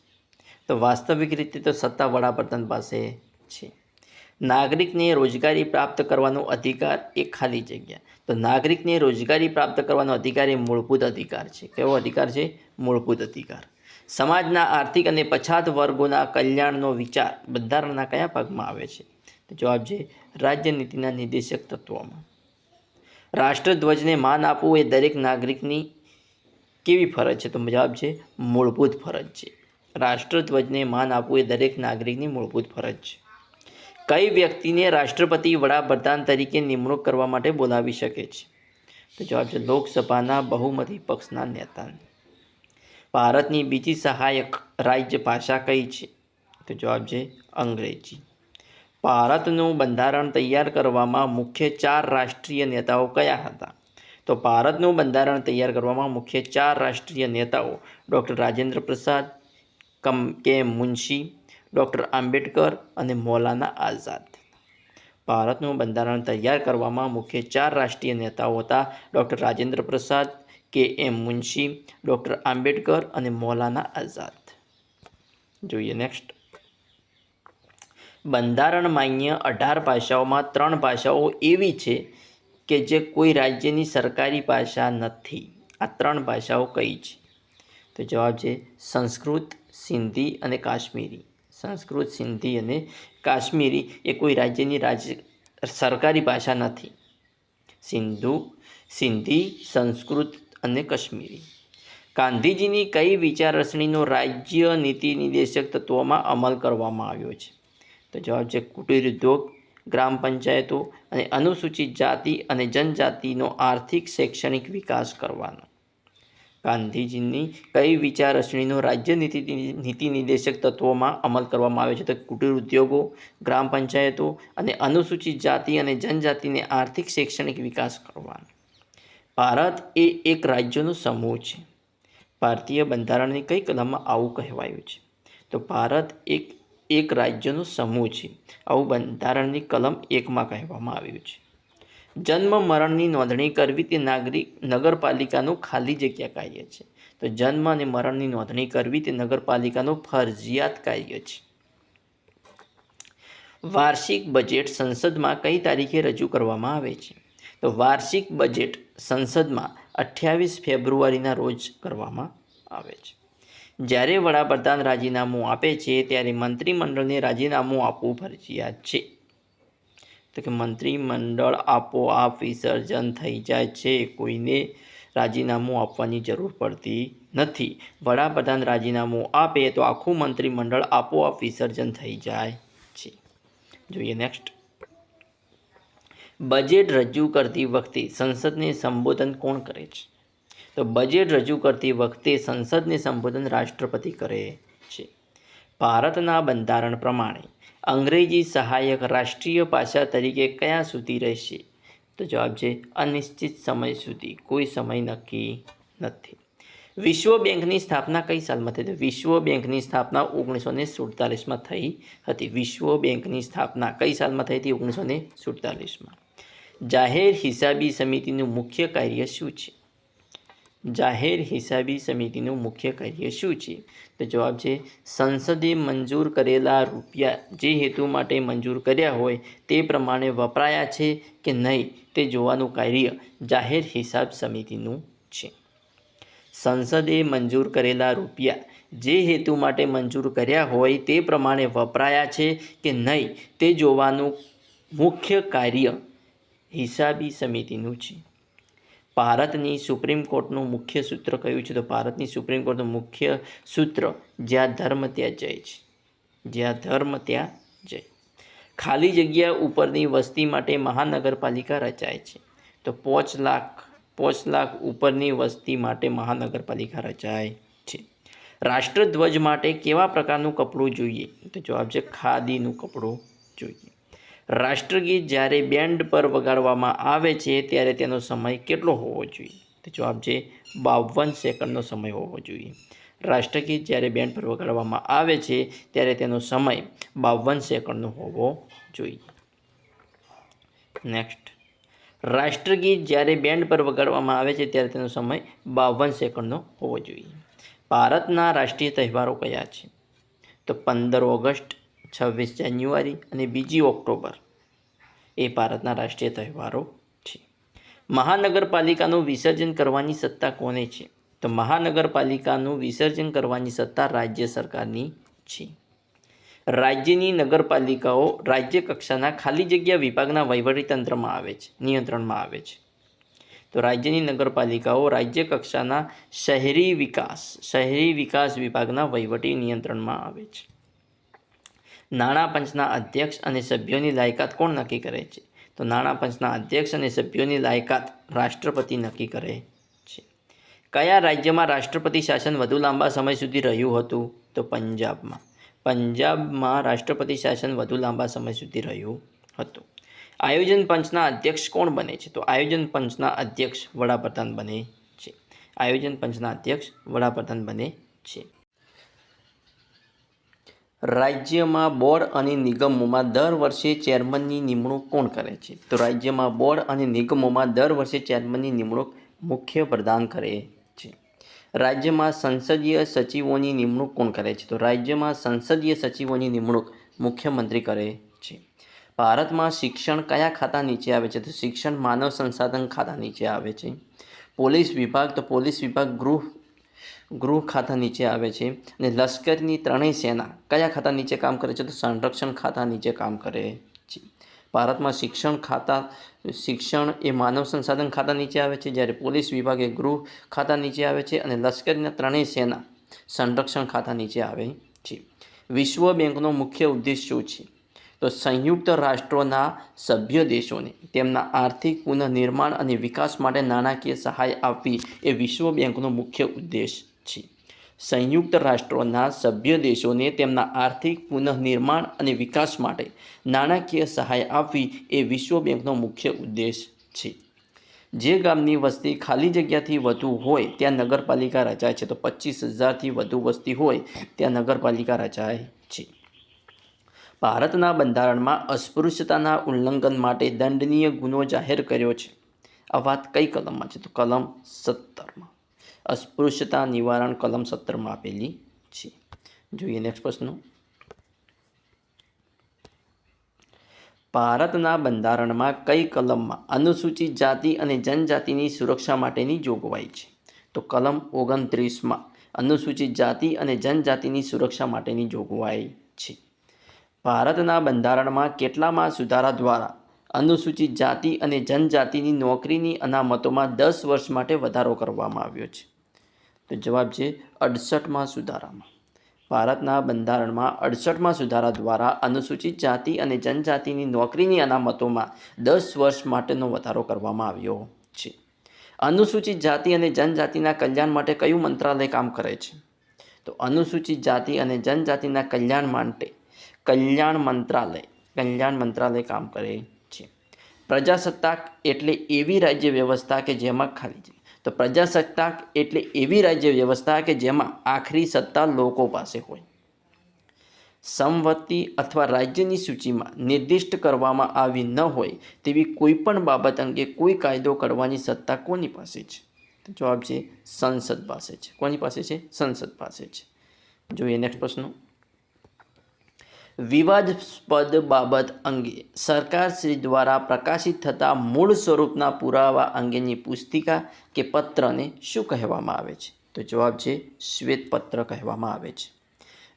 તો વાસ્તવિક રીતે તો સત્તા વડાપ્રધાન પાસે છે. નાગરિકને રોજગારી પ્રાપ્ત કરવાનો અધિકાર એ ખાલી જગ્યા. તો નાગરિકને રોજગારી પ્રાપ્ત કરવાનો અધિકાર એ મૂળભૂત અધિકાર છે. કેવો અધિકાર છે? મૂળભૂત અધિકાર. સમાજના આર્થિક અને પછાત વર્ગોના કલ્યાણનો વિચાર બંધારણના કયા ભાગમાં આવે છે? તો જવાબ છે રાજ્યનીતિના નિર્દેશક તત્વોમાં. રાષ્ટ્રધ્વજને માન આપવું એ દરેક નાગરિકની કેવી ફરજ છે? તો જવાબ છે મૂળભૂત ફરજ છે. રાષ્ટ્રધ્વજને માન આપવું એ દરેક નાગરિકની મૂળભૂત ફરજ છે. કઈ વ્યક્તિને રાષ્ટ્રપતિ વડાપ્રધાન તરીકે નિમણૂક કરવા માટે બોલાવી શકે છે? તો જવાબ છે લોકસભાના બહુમતી પક્ષના નેતાને. ભારતની બીજી સહાયક રાજ્ય ભાષા કઈ છે? તો જવાબ છે અંગ્રેજી. ભારતનું બંધારણ તૈયાર કરવામાં મુખ્ય 4 રાષ્ટ્રીય નેતાઓ કયા હતા? તો ભારતનું બંધારણ તૈયાર કરવામાં મુખ્ય 4 રાષ્ટ્રીય નેતાઓ ડૉક્ટર રાજેન્દ્ર પ્રસાદ, કે મુનશી, ડૉક્ટર આંબેડકર અને મૌલાના આઝાદ. ભારતનું બંધારણ તૈયાર કરવામાં મુખ્ય 4 રાષ્ટ્રીય નેતાઓ હતા ડૉક્ટર રાજેન્દ્ર પ્રસાદ, કે.એમ. મુનશી, ડૉક્ટર આંબેડકર અને મૌલાના આઝાદ. જોઈએ નેક્સ્ટ. બંધારણ માન્ય 18 ભાષાઓમાં 3 ભાષાઓ એવી છે કે જે કોઈ રાજ્યની સરકારી ભાષા નથી. આ 3 ભાષાઓ કઈ છે? તો જવાબ છે સંસ્કૃત, સિંધી અને કાશ્મીરી. સંસ્કૃત, સિંધી અને કાશ્મીરી એ કોઈ રાજ્યની સરકારી ભાષા નથી. સિંધી, સંસ્કૃત અને કાશ્મીરી. ગાંધીજીની કઈ વિચારસરણીનો રાજ્ય નીતિ નિર્દેશક તત્વોમાં અમલ કરવામાં આવ્યો છે? તો જવાબ છે કુટીર ઉદ્યોગ, ગ્રામ પંચાયતો અને અનુસૂચિત જાતિ અને જનજાતિનો આર્થિક શૈક્ષણિક વિકાસ કરવાનો. ગાંધીજીની કઈ વિચારસરણીનો રાજ્ય નીતિ નિર્દેશક તત્વોમાં અમલ કરવામાં આવ્યો છે? તો કુટીર ઉદ્યોગો, ગ્રામ પંચાયતો અને અનુસૂચિત જાતિ અને જનજાતિને આર્થિક શૈક્ષણિક વિકાસ કરવાનો. ભારત એ એક રાજ્યોનો સમૂહ છે. ભારતીય બંધારણની કઈ કલમમાં આવું કહેવાયું છે? તો ભારત એક રાજ્યનો સમૂહ છે, આવું બંધારણની કલમ 1માં કહેવામાં આવ્યું છે. જન્મ મરણની નોંધણી કરવી તે નગરપાલિકાનું ખાલી જગ્યા કાર્ય છે. તો જન્મ અને મરણની નોંધણી કરવી તે નગરપાલિકાનું ફરજિયાત કાર્ય છે. વાર્ષિક બજેટ સંસદમાં કઈ તારીખે રજૂ કરવામાં આવે છે? તો વાર્ષિક બજેટ સંસદમાં 28 ફેબ્રુઆરીના રોજ કરવામાં આવે છે. જ્યારે વડાપ્રધાન રાજીનામું આપે છે ત્યારે મંત્રીમંડળને રાજીનામું આપવું ફરજિયાત છે. તો કે મંત્રીમંડળ આપોઆપ વિસર્જન થઈ જાય છે, કોઈને રાજીનામું આપવાની જરૂર પડતી નથી. વડાપ્રધાન રાજીનામું આપે તો આખું મંત્રીમંડળ આપોઆપ વિસર્જન થઈ જાય છે. જોઈએ નેક્સ્ટ. બજેટ રજૂ કરતી વખતે સંસદને સંબોધન કોણ કરે છે? તો બજેટ રજૂ કરતી વખતે સંસદને સંબોધન રાષ્ટ્રપતિ કરે છે. ભારતના બંધારણ પ્રમાણે અંગ્રેજી સહાયક રાષ્ટ્રીય ભાષા તરીકે કયા સુધી રહેશે? તો જવાબ છે અનિશ્ચિત સમય સુધી, કોઈ સમય નક્કી નથી. વિશ્વ બેંકની સ્થાપના કઈ સાલમાં થઈ? તો વિશ્વ બેંકની સ્થાપના 1947માં થઈ હતી. વિશ્વ બેંકની સ્થાપના કઈ સાલમાં થઈ હતી? 1947માં. જાહેર હિસાબી સમિતિનું મુખ્ય કાર્ય શું છે? જાહેર હિસાબી સમિતિનું મુખ્ય કાર્ય શું છે? તો જવાબ છે સંસદે મંજૂર કરેલા રૂપિયા જે હેતુ માટે મંજૂર કર્યા હોય તે પ્રમાણે વપરાયા છે કે નહીં તે જોવાનું કાર્ય જાહેર હિસાબ સમિતિનું છે. સંસદે મંજૂર કરેલા રૂપિયા જે હેતુ માટે મંજૂર કર્યા હોય તે પ્રમાણે વપરાયા છે કે નહીં તે જોવાનું મુખ્ય કાર્ય હિસાબી સમિતિનું છે. ભારતની સુપ્રીમ કોર્ટનું મુખ્ય સૂત્ર કયું છે? તો ભારતની સુપ્રીમ કોર્ટનું મુખ્ય સૂત્ર જ્યાં ધર્મ ત્યાં જય છે. જ્યાં ધર્મ ત્યાં જય. ખાલી જગ્યા ઉપરની વસ્તી માટે મહાનગરપાલિકા રચાય છે. તો 5 લાખ ઉપરની વસ્તી માટે મહાનગરપાલિકા રચાય છે. રાષ્ટ્રધ્વજ માટે કેવા પ્રકારનું કપડું જોઈએ? તો જવાબ છે ખાદીનું કપડું જોઈએ. રાષ્ટ્રગીત જ્યારે બેન્ડ પર વગાડવામાં આવે છે ત્યારે તેનો સમય કેટલો હોવો જોઈએ? તો જવાબ છે 52 સેકન્ડનો સમય હોવો જોઈએ. રાષ્ટ્રગીત જ્યારે બેન્ડ પર વગાડવામાં આવે છે ત્યારે તેનો સમય 52 સેકન્ડનો હોવો જોઈએ. નેક્સ્ટ. રાષ્ટ્રગીત જ્યારે બેન્ડ પર વગાડવામાં આવે છે ત્યારે તેનો સમય 52 સેકન્ડનો હોવો જોઈએ. ભારતના રાષ્ટ્રીય તહેવારો કયા છે? તો 15 ઓગસ્ટ, 26 જાન્યુઆરી અને 2 ઓક્ટોબર એ ભારતના રાષ્ટ્રીય તહેવારો છે. મહાનગરપાલિકાનું વિસર્જન કરવાની સત્તા કોને છે? તો મહાનગરપાલિકાનું વિસર્જન કરવાની સત્તા રાજ્ય સરકારની છે. રાજ્યની નગરપાલિકાઓ રાજ્ય કક્ષાના ખાલી જગ્યા વિભાગના વહીવટીતંત્રમાં આવે છે, નિયંત્રણમાં આવે છે. તો રાજ્યની નગરપાલિકાઓ રાજ્ય કક્ષાના શહેરી વિકાસ વિભાગના વહીવટી નિયંત્રણમાં આવે છે. નાણાં પંચના અધ્યક્ષ અને સભ્યોની લાયકાત કોણ નક્કી કરે છે? તો નાણાં પંચના અધ્યક્ષ અને સભ્યોની લાયકાત રાષ્ટ્રપતિ નક્કી કરે છે. કયા રાજ્યમાં રાષ્ટ્રપતિ શાસન વધુ લાંબા સમય સુધી રહ્યું હતું? તો પંજાબમાં. પંજાબમાં રાષ્ટ્રપતિ શાસન વધુ લાંબા સમય સુધી રહ્યું હતું. આયોજન પંચના અધ્યક્ષ કોણ બને છે? તો આયોજન પંચના અધ્યક્ષ વડાપ્રધાન બને છે. આયોજન પંચના અધ્યક્ષ વડાપ્રધાન બને છે. રાજ્યમાં બોર્ડ અને નિગમોમાં દર વર્ષે ચેરમેનની નિમણૂક કોણ કરે છે? તો રાજ્યમાં બોર્ડ અને નિગમોમાં દર વર્ષે ચેરમેનની નિમણૂક મુખ્ય પ્રધાન કરે છે. રાજ્યમાં સંસદીય સચિવોની નિમણૂક કોણ કરે છે? તો રાજ્યમાં સંસદીય સચિવોની નિમણૂક મુખ્યમંત્રી કરે છે. ભારતમાં શિક્ષણ કયા ખાતા નીચે આવે છે? તો શિક્ષણ માનવ સંસાધન ખાતા નીચે આવે છે. પોલીસ વિભાગ, તો પોલીસ વિભાગ ગૃહ ખાતા નીચે આવે છે. અને લશ્કરની ત્રણેય સેના કયા ખાતા નીચે કામ કરે છે? તો સંરક્ષણ ખાતા નીચે કામ કરે છે. ભારતમાં શિક્ષણ એ માનવ સંસાધન ખાતા નીચે આવે છે, જ્યારે પોલીસ વિભાગ એ ગૃહ ખાતા નીચે આવે છે અને લશ્કરીના ત્રણેય સેના સંરક્ષણ ખાતા નીચે આવે છે. વિશ્વ બેંકનો મુખ્ય ઉદ્દેશ શું છે? તો સંયુક્ત રાષ્ટ્રોના સભ્ય દેશોને તેમના આર્થિક પુનઃનિર્માણ અને વિકાસ માટે નાણાકીય સહાય આપવી એ વિશ્વ બેંકનો મુખ્ય ઉદ્દેશ છે. સંયુક્ત રાષ્ટ્રોના સભ્ય દેશોને તેમના આર્થિક પુનઃનિર્માણ અને વિકાસ માટે નાણાકીય સહાય આપવી એ વિશ્વ બેંકનો મુખ્ય ઉદ્દેશ છે. જે ગામની વસ્તી ખાલી જગ્યાથી વધુ હોય ત્યાં નગરપાલિકા રચાય છે. તો 25,000થી વધુ વસ્તી હોય ત્યાં નગરપાલિકા રચાય છે. ભારતના બંધારણમાં અસ્પૃશ્યતાના ઉલ્લંઘન માટે દંડનીય ગુનો જાહેર કર્યો છે. આ વાત કઈ કલમમાં છે? તો કલમ 17માં. અસ્પૃશ્યતા નિવારણ કલમ 17માં આપેલી છે. જોઈએ નેક્સ્ટ પ્રશ્ન. ભારતના બંધારણમાં કઈ કલમમાં અનુસૂચિત જાતિ અને જનજાતિની સુરક્ષા માટેની જોગવાઈ છે? તો કલમ 29માં અનુસૂચિત જાતિ અને જનજાતિની સુરક્ષા માટેની જોગવાઈ છે. ભારતના બંધારણમાં કેટલામાં સુધારા દ્વારા અનુસૂચિત જાતિ અને જનજાતિની નોકરીની અનામતોમાં 10 વર્ષ માટે વધારો કરવામાં આવ્યો છે? તો જવાબ છે 68માં સુધારામાં. ભારતના બંધારણમાં 68માં સુધારા દ્વારા અનુસૂચિત જાતિ અને જનજાતિની નોકરીની અનામતોમાં 10 વર્ષ માટેનો વધારો કરવામાં આવ્યો છે. અનુસૂચિત જાતિ અને જનજાતિના કલ્યાણ માટે કયું મંત્રાલય કામ કરે છે? તો અનુસૂચિત જાતિ અને જનજાતિના કલ્યાણ માટે કલ્યાણ મંત્રાલય કામ કરે છે. પ્રજાસત્તાક એટલે એવી રાજ્ય વ્યવસ્થા કે જેમાં પ્રજાસત્તાક એટલે એવી રાજ્ય વ્યવસ્થા કે જેમાં આખરી સત્તા લોકો પાસે હોય. સમવતી અથવા રાજ્યની સૂચિમાં નિર્દિષ્ટ કરવામાં આવી ન હોય તેવી કોઈ પણ બાબત અંગે કોઈ કાયદો કરવાની સત્તા કોની પાસે છે? તો જવાબ છે સંસદ પાસે છે. કોની પાસે છે? સંસદ પાસે છે. જોઈએ નેક્સ્ટ પ્રશ્ન. વિવાદાસ્પદ બાબત અંગે સરકારશ્રી દ્વારા પ્રકાશિત થતા મૂળ સ્વરૂપના પુરાવા અંગેની પુસ્તિકા કે પત્રને શું કહેવામાં આવે છે? તો જવાબ છે શ્વેતપત્ર કહેવામાં આવે છે.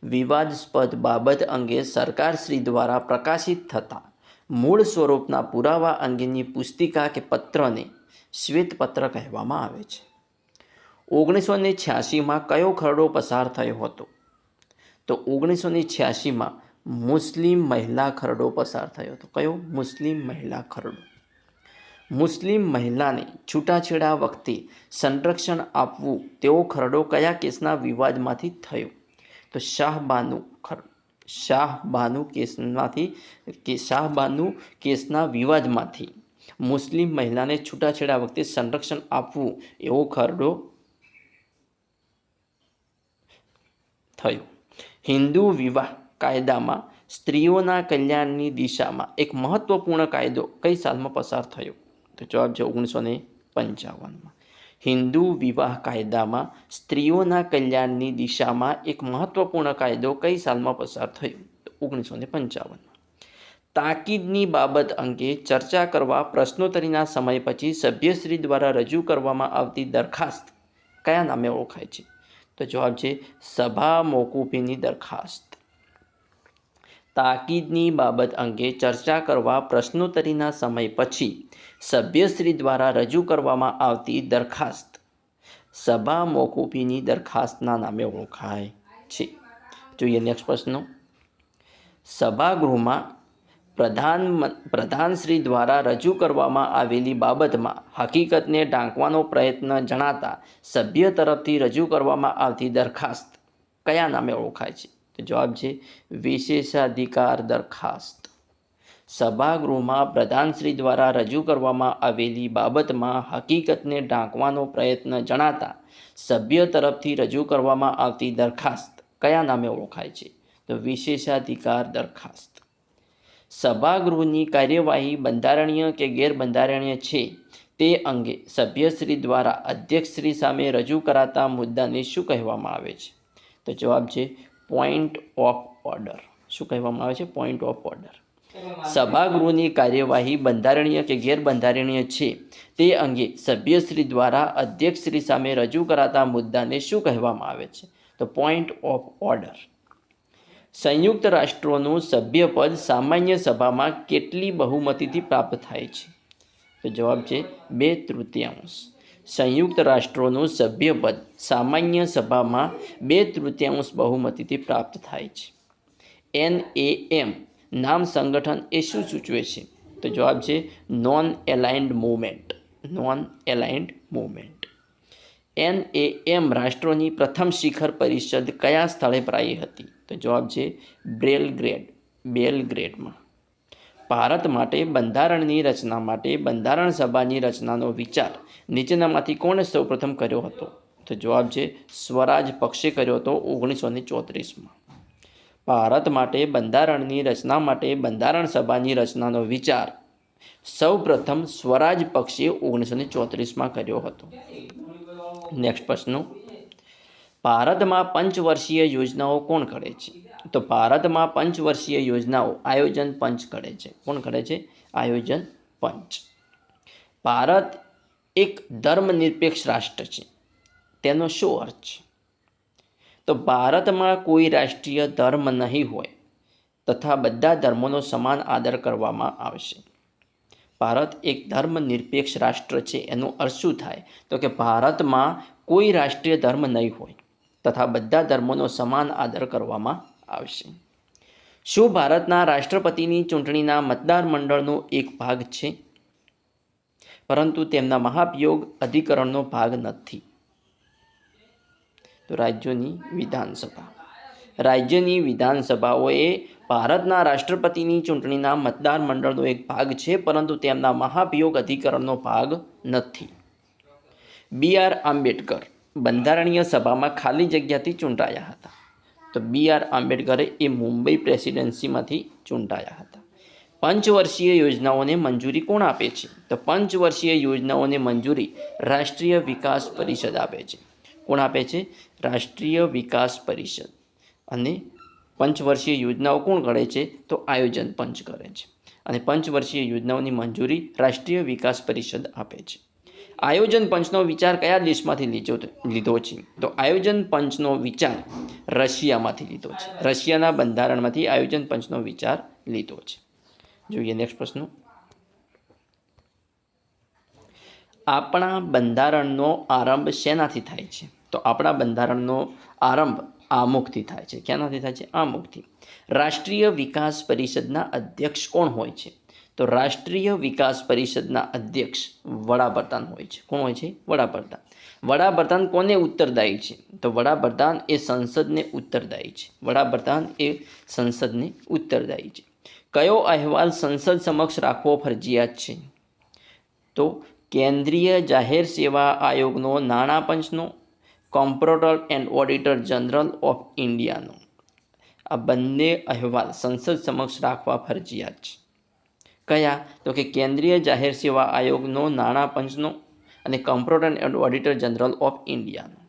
વિવાદાસ્પદ બાબત અંગે સરકારશ્રી દ્વારા પ્રકાશિત થતા મૂળ સ્વરૂપના પુરાવા અંગેની પુસ્તિકા કે પત્રને શ્વેતપત્ર કહેવામાં આવે છે. 1986માં કયો ખરડો પસાર થયો હતો? તો 1986માં મુસ્લિમ મહિલા ખરડો પસાર થયો હતો. કયો? મુસ્લિમ મહિલા ખરડો. મુસ્લિમ મહિલાને છૂટાછેડા વખતે સંરક્ષણ આપવું તેવો ખરડો કયા કેસના વિવાદમાંથી થયો? તો શાહબાનુ કેસના વિવાદમાંથી મુસ્લિમ મહિલાને છૂટાછેડા વખતે સંરક્ષણ આપવું એવો ખરડો થયો. હિન્દુ વિવાહ કાયદામાં સ્ત્રીઓના કલ્યાણની દિશામાં એક મહત્વપૂર્ણ કાયદો કઈ સાલમાં પસાર થયો? તો જવાબ છે 1955માં. હિન્દુ વિવાહ કાયદામાં સ્ત્રીઓના કલ્યાણની દિશામાં એક મહત્વપૂર્ણ કાયદો કઈ સાલમાં પસાર થયો? તો 1955માં. તાકીદની બાબત અંગે ચર્ચા કરવા પ્રશ્નોત્તરીના સમય પછી સભ્યશ્રી દ્વારા રજૂ કરવામાં આવતી દરખાસ્ત કયા નામે ઓળખાય છે? તો જવાબ છે સભા મોકૂફીની દરખાસ્ત. તાકીદની બાબત અંગે ચર્ચા કરવા પ્રશ્નોત્તરીના સમય પછી સભ્યશ્રી દ્વારા રજૂ કરવામાં આવતી દરખાસ્ત સભા મોકૂફીની દરખાસ્તના નામે ઓળખાય છે. જોઈએ નેક્સ્ટ પ્રશ્ન. સભાગૃહમાં પ્રધાનશ્રી દ્વારા રજૂ કરવામાં આવેલી બાબતમાં હકીકતને ઢાંકવાનો પ્રયત્ન જણાતા સભ્ય તરફથી રજૂ કરવામાં આવતી દરખાસ્ત કયા નામે ઓળખાય છે? તો જવાબ છે વિશેષાધિકાર દરખાસ્ત. સભાગૃહમાં પ્રધાનશ્રી દ્વારા રજૂ કરવામાં આવેલી બાબતમાં હકીકતને ઢાંકવાનો પ્રયત્ન જણાતા સભ્ય તરફથી રજૂ કરવામાં આવતી દરખાસ્ત કયા નામે ઓળખાય છે? તો વિશેષાધિકાર દરખાસ્ત. સભાગૃહની કાર્યવાહી બંધારણીય કે ગેરબંધારણીય છે તે અંગે સભ્યશ્રી દ્વારા અધ્યક્ષશ્રી સામે રજૂ કરાતા મુદ્દાને શું કહેવામાં આવે છે? તો જવાબ છે પોઈન્ટ ઓફ ઓર્ડર. શું કહેવામાં આવે છે? Point of order. સભાગૃહની કાર્યવાહી બંધારણીય કે ગેરબંધારણીય છે તે અંગે સભ્યશ્રી દ્વારા અધ્યક્ષશ્રી સામે રજૂ કરાતા મુદ્દાને શું કહેવામાં આવે છે? તો પોઈન્ટ ઓફ ઓર્ડર. સંયુક્ત રાષ્ટ્રોનું સભ્યપદ સામાન્ય સભામાં કેટલી બહુમતીથી પ્રાપ્ત થાય છે? તો જવાબ છે 2/3. સંયુક્ત રાષ્ટ્રોનું સભ્યપદ સામાન્ય સભામાં 2/3 બહુમતીથી પ્રાપ્ત થાય છે. NAM નામ સંગઠન એ શું સૂચવે છે? તો જવાબ છે નોન એલાઇન્ડ મૂવમેન્ટ. NAM રાષ્ટ્રોની પ્રથમ શિખર પરિષદ કયા સ્થળે ભરાઈ હતી? તો જવાબ છે બેલગ્રેડમાં. ભારત માટે બંધારણની રચના માટે બંધારણ સભાની રચનાનો વિચાર નીચેનામાંથી કોણે સૌપ્રથમ કર્યો હતો? તો જવાબ છે સ્વરાજ પક્ષે કર્યો હતો 1934માં. ભારત માટે બંધારણની રચના માટે બંધારણ સભાની રચનાનો વિચાર સૌપ્રથમ સ્વરાજ પક્ષે 1934માં કર્યો હતો. નેક્સ્ટ પ્રશ્ન, ભારતમાં પંચવર્ષીય યોજનાઓ કોણ ઘડે છે? તો ભારતમાં પંચવર્ષીય યોજનાઓ આયોજન પંચ ઘડે છે. કોણ ઘડે છે? આયોજન પંચ. ભારત એક ધર્મનિરપેક્ષ રાષ્ટ્ર છે. તેનો શું અર્થ છે? તો ભારતમાં કોઈ રાષ્ટ્રીય ધર્મ નહીં હોય તથા બધા ધર્મોનો સમાન આદર કરવામાં આવશે. ભારત એક ધર્મનિરપેક્ષ રાષ્ટ્ર છે એનો અર્થ શું થાય? તો કે ભારતમાં કોઈ રાષ્ટ્રીય ધર્મ નહીં હોય તથા બધા ધર્મોનો સમાન આદર કરવામાં આવશે. શું ભારતના રાષ્ટ્રપતિની ચૂંટણીના મતદાર મંડળનો એક ભાગ છે? પરંતુ તેમના મહાભિયોગ અધિકરણનો ભાગ નથી. તો રાજ્યોની વિધાનસભા. રાજ્યની વિધાનસભાઓએ ભારતના રાષ્ટ્રપતિની ચૂંટણીના મતદાર મંડળનો એક ભાગ છે, પરંતુ તેમના મહાભિયોગ અધિકરણનો ભાગ નથી. B.R. આંબેડકર બંધારણીય સભામાં ખાલી જગ્યાથી ચૂંટાયા હતા. તો B.R. આંબેડકરે એ મુંબઈ પ્રેસિડેન્સીમાંથી ચૂંટાયા હતા. પંચવર્ષીય યોજનાઓને મંજૂરી કોણ આપે છે? તો પંચવર્ષીય યોજનાઓને મંજૂરી રાષ્ટ્રીય વિકાસ પરિષદ આપે છે. કોણ આપે છે? રાષ્ટ્રીય વિકાસ પરિષદ. અને પંચવર્ષીય યોજનાઓ કોણ કરે છે? તો આયોજન પંચ કરે છે. અને પંચવર્ષીય યોજનાઓની મંજૂરી રાષ્ટ્રીય વિકાસ પરિષદ આપે છે. આયોજન પંચનો વિચાર કયા દેશમાંથી લીધો છે? તો આયોજન પંચનો વિચાર રશિયામાંથી લીધો છે. રશિયાના બંધારણમાંથી આયોજન પંચનો વિચાર લીધો છે. જોઈએ નેક્સ્ટ પ્રશ્ન. આપણા બંધારણનો આરંભ શેનાથી થાય છે? તો આપણા બંધારણનો આરંભ આમુખથી થાય છે. ક્યાંનાથી થાય છે? આમુખથી. રાષ્ટ્રીય વિકાસ પરિષદના અધ્યક્ષ કોણ હોય છે? તો રાષ્ટ્રીય વિકાસ પરિષદના અધ્યક્ષ વડાપ્રધાન હોય છે. કોણ હોય છે? વડાપ્રધાન. વડાપ્રધાન કોને ઉત્તરદાયી છે? તો વડાપ્રધાન એ સંસદને ઉત્તરદાયી છે. વડાપ્રધાન એ સંસદને ઉત્તરદાયી છે. કયો અહેવાલ સંસદ સમક્ષ રાખવો ફરજિયાત છે? તો કેન્દ્રીય જાહેર સેવા આયોગનો, નાણાં પંચનો, comptroller and auditor general of ઇન્ડિયાનો. આ બંને અહેવાલ સંસદ સમક્ષ રાખવા ફરજિયાત છે. કયા? તો કે કેન્દ્રીય જાહેર સેવા આયોગનો, નાણાં પંચનો અને comptroller and auditor general of ઇન્ડિયાનો.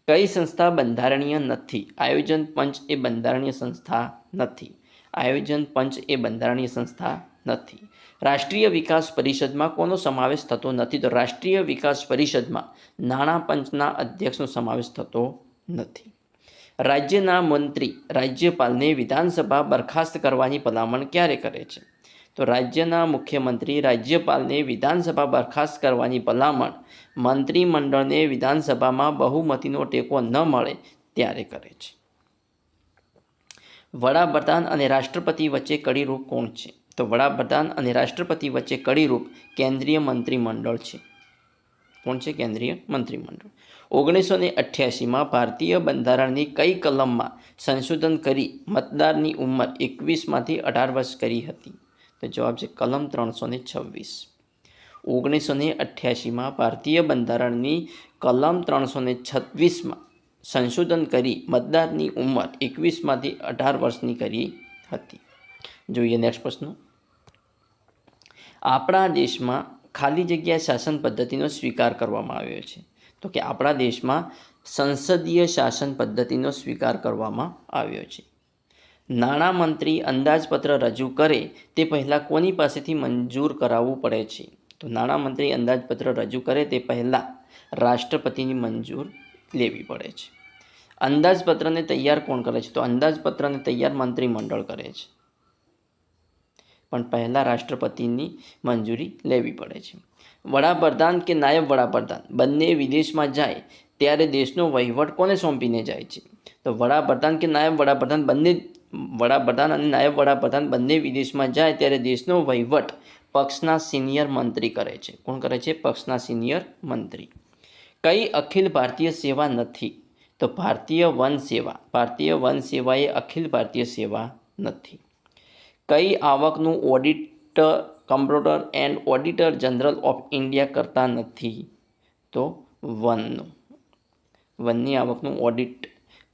કઈ સંસ્થા બંધારણીય નથી? આયોજન પંચ એ બંધારણીય સંસ્થા નથી. આયોજન પંચ એ બંધારણીય સંસ્થા નથી. રાષ્ટ્રીય વિકાસ પરિષદમાં કોનો સમાવેશ થતો નથી? તો રાષ્ટ્રીય વિકાસ પરિષદમાં નાણાં પંચના અધ્યક્ષનો સમાવેશ થતો નથી. રાજ્યના મંત્રી રાજ્યપાલને વિધાનસભા બરખાસ્ત કરવાની ભલામણ ક્યારે કરે છે? તો રાજ્યના મુખ્યમંત્રી રાજ્યપાલને વિધાનસભા બરખાસ્ત કરવાની ભલામણ મંત્રીમંડળને વિધાનસભામાં બહુમતીનો ટેકો ન મળે ત્યારે કરે છે. વડાપ્રધાન અને રાષ્ટ્રપતિ વચ્ચે કડીરૂપ કોણ છે? તો વડાપ્રધાન અને રાષ્ટ્રપતિ વચ્ચે કડીરૂપ કેન્દ્રીય મંત્રીમંડળ છે. કોણ છે? કેન્દ્રીય મંત્રીમંડળ. 1988માં ભારતીય બંધારણની કઈ કલમમાં સંશોધન કરી મતદારની ઉંમર 21માંથી 18 વર્ષ કરી હતી? તો જવાબ છે કલમ 326. 1988માં ભારતીય બંધારણની કલમ 326માં સંશોધન કરી મતદારની ઉંમર 21માંથી 18 વર્ષની કરી હતી. જોઈએ નેક્સ્ટ પ્રશ્ન. આપણા દેશમાં ખાલી જગ્યા શાસન પદ્ધતિનો સ્વીકાર કરવામાં આવ્યો છે. તો કે આપણા દેશમાં સંસદીય શાસન પદ્ધતિનો સ્વીકાર કરવામાં આવ્યો છે. નાણામંત્રી અંદાજપત્ર રજૂ કરે તે પહેલાં કોની પાસેથી મંજૂર કરાવવું પડે છે? તો નાણામંત્રી અંદાજપત્ર રજૂ કરે તે પહેલાં રાષ્ટ્રપતિની મંજૂર લેવી પડે છે. અંદાજપત્રને તૈયાર કોણ કરે છે? તો અંદાજપત્રને તૈયાર મંત્રીમંડળ કરે છે, પણ પહેલાં રાષ્ટ્રપતિની મંજૂરી લેવી પડે છે. વડાપ્રધાન કે નાયબ વડાપ્રધાન બંને વિદેશમાં જાય ત્યારે દેશનો વહીવટ કોને સોંપીને જાય છે? તો વડાપ્રધાન કે નાયબ વડાપ્રધાન વડાપ્રધાન અને નાયબ વડાપ્રધાન બંને વિદેશમાં જાય ત્યારે દેશનો વહીવટ પક્ષના સિનિયર મંત્રી કરે છે. કોણ કરે છે? પક્ષના સિનિયર મંત્રી. કઈ અખિલ ભારતીય સેવા નથી? તો ભારતીય વન સેવા. ભારતીય વન સેવા એ અખિલ ભારતીય સેવા નથી. કઈ આવકનું audit comptroller and auditor general of India કરતા નથી? તો વનની આવકનું audit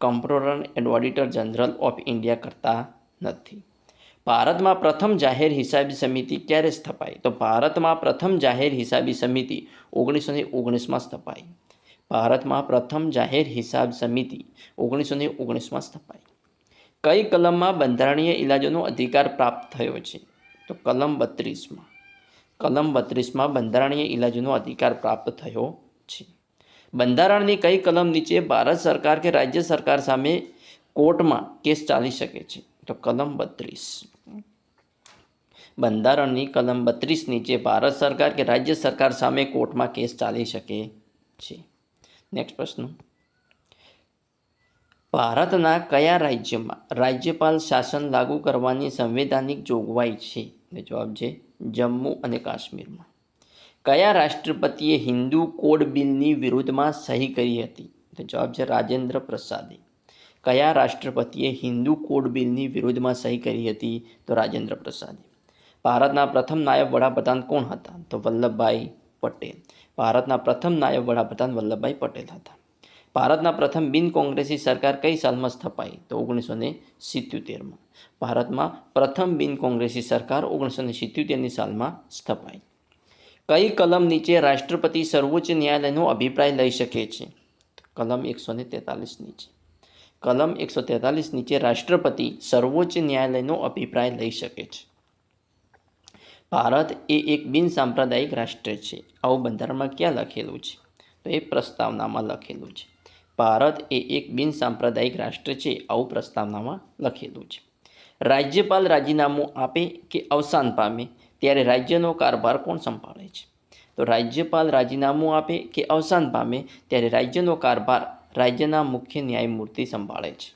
comptroller and auditor general of India કરતા નથી. ભારતમાં પ્રથમ જાહેર હિસાબી સમિતિ ક્યારે સ્થપાઈ? તો ભારતમાં પ્રથમ જાહેર હિસાબી સમિતિ 1919માં સ્થપાઈ. ભારતમાં પ્રથમ જાહેર હિસાબ સમિતિ 1919માં સ્થપાઈ. કઈ કલમમાં બંધારણીય ઇલાજોનો અધિકાર પ્રાપ્ત થયો છે? તો કલમ 32માં. કલમ 32માં બંધારણીય ઇલાજોનો અધિકાર પ્રાપ્ત થયો છે. બંધારણની કઈ કલમ નીચે ભારત સરકાર કે રાજ્ય સરકાર સામે કોર્ટમાં કેસ ચાલી શકે છે? તો કલમ 32. બંધારણની કલમ 32 નીચે ભારત સરકાર કે રાજ્ય સરકાર સામે કોર્ટમાં કેસ ચાલી શકે છે. નેક્સ્ટ પ્રશ્ન. ભારતના કયા રાજ્યમાં રાજ્યપાલ શાસન લાગુ કરવાની સંવૈધાનિક જોગવાઈ છે? જવાબ છે જમ્મુ અને કાશ્મીરમાં. કયા રાષ્ટ્રપતિએ હિન્દુ કોડ બિલની વિરુદ્ધમાં સહી કરી હતી? તો જવાબ છે રાજેન્દ્ર પ્રસાદે. કયા રાષ્ટ્રપતિએ હિન્દુ કોડ બિલની વિરુદ્ધમાં સહી કરી હતી? તો રાજેન્દ્ર પ્રસાદે. ભારતના પ્રથમ નાયબ વડાપ્રધાન કોણ હતા? તો વલ્લભભાઈ પટેલ. ભારતના પ્રથમ નાયબ વડાપ્રધાન વલ્લભભાઈ પટેલ હતા. ભારતના પ્રથમ બિન કોંગ્રેસી સરકાર કઈ સાલમાં સ્થપાઈ? તો 1977માં. ભારતમાં પ્રથમ બિન કોંગ્રેસી સરકાર 1977ની સાલમાં સ્થપાઈ. કઈ કલમ નીચે રાષ્ટ્રપતિ સર્વોચ્ચ ન્યાયાલયનો અભિપ્રાય લઈ શકે છે? કલમ 143 નીચે. કલમ 143 નીચે રાષ્ટ્રપતિ સર્વોચ્ચ ન્યાયાલયનો અભિપ્રાય લઈ શકે છે. ભારત એ એક બિન સાંપ્રદાયિક રાષ્ટ્ર છે. આવું બંધારણમાં ક્યાં લખેલું છે? તો એ પ્રસ્તાવનામાં લખેલું છે. ભારત એ એક બિન સાંપ્રદાયિક રાષ્ટ્ર છે. આવું પ્રસ્તાવનામાં લખેલું છે. રાજ્યપાલ રાજીનામું આપે કે અવસાન પામે ત્યારે રાજ્યનો કારભાર કોણ સંભાળે છે? તો રાજ્યપાલ રાજીનામું આપે કે અવસાન પામે ત્યારે રાજ્યનો કારભાર રાજ્યના મુખ્ય ન્યાયમૂર્તિ સંભાળે છે.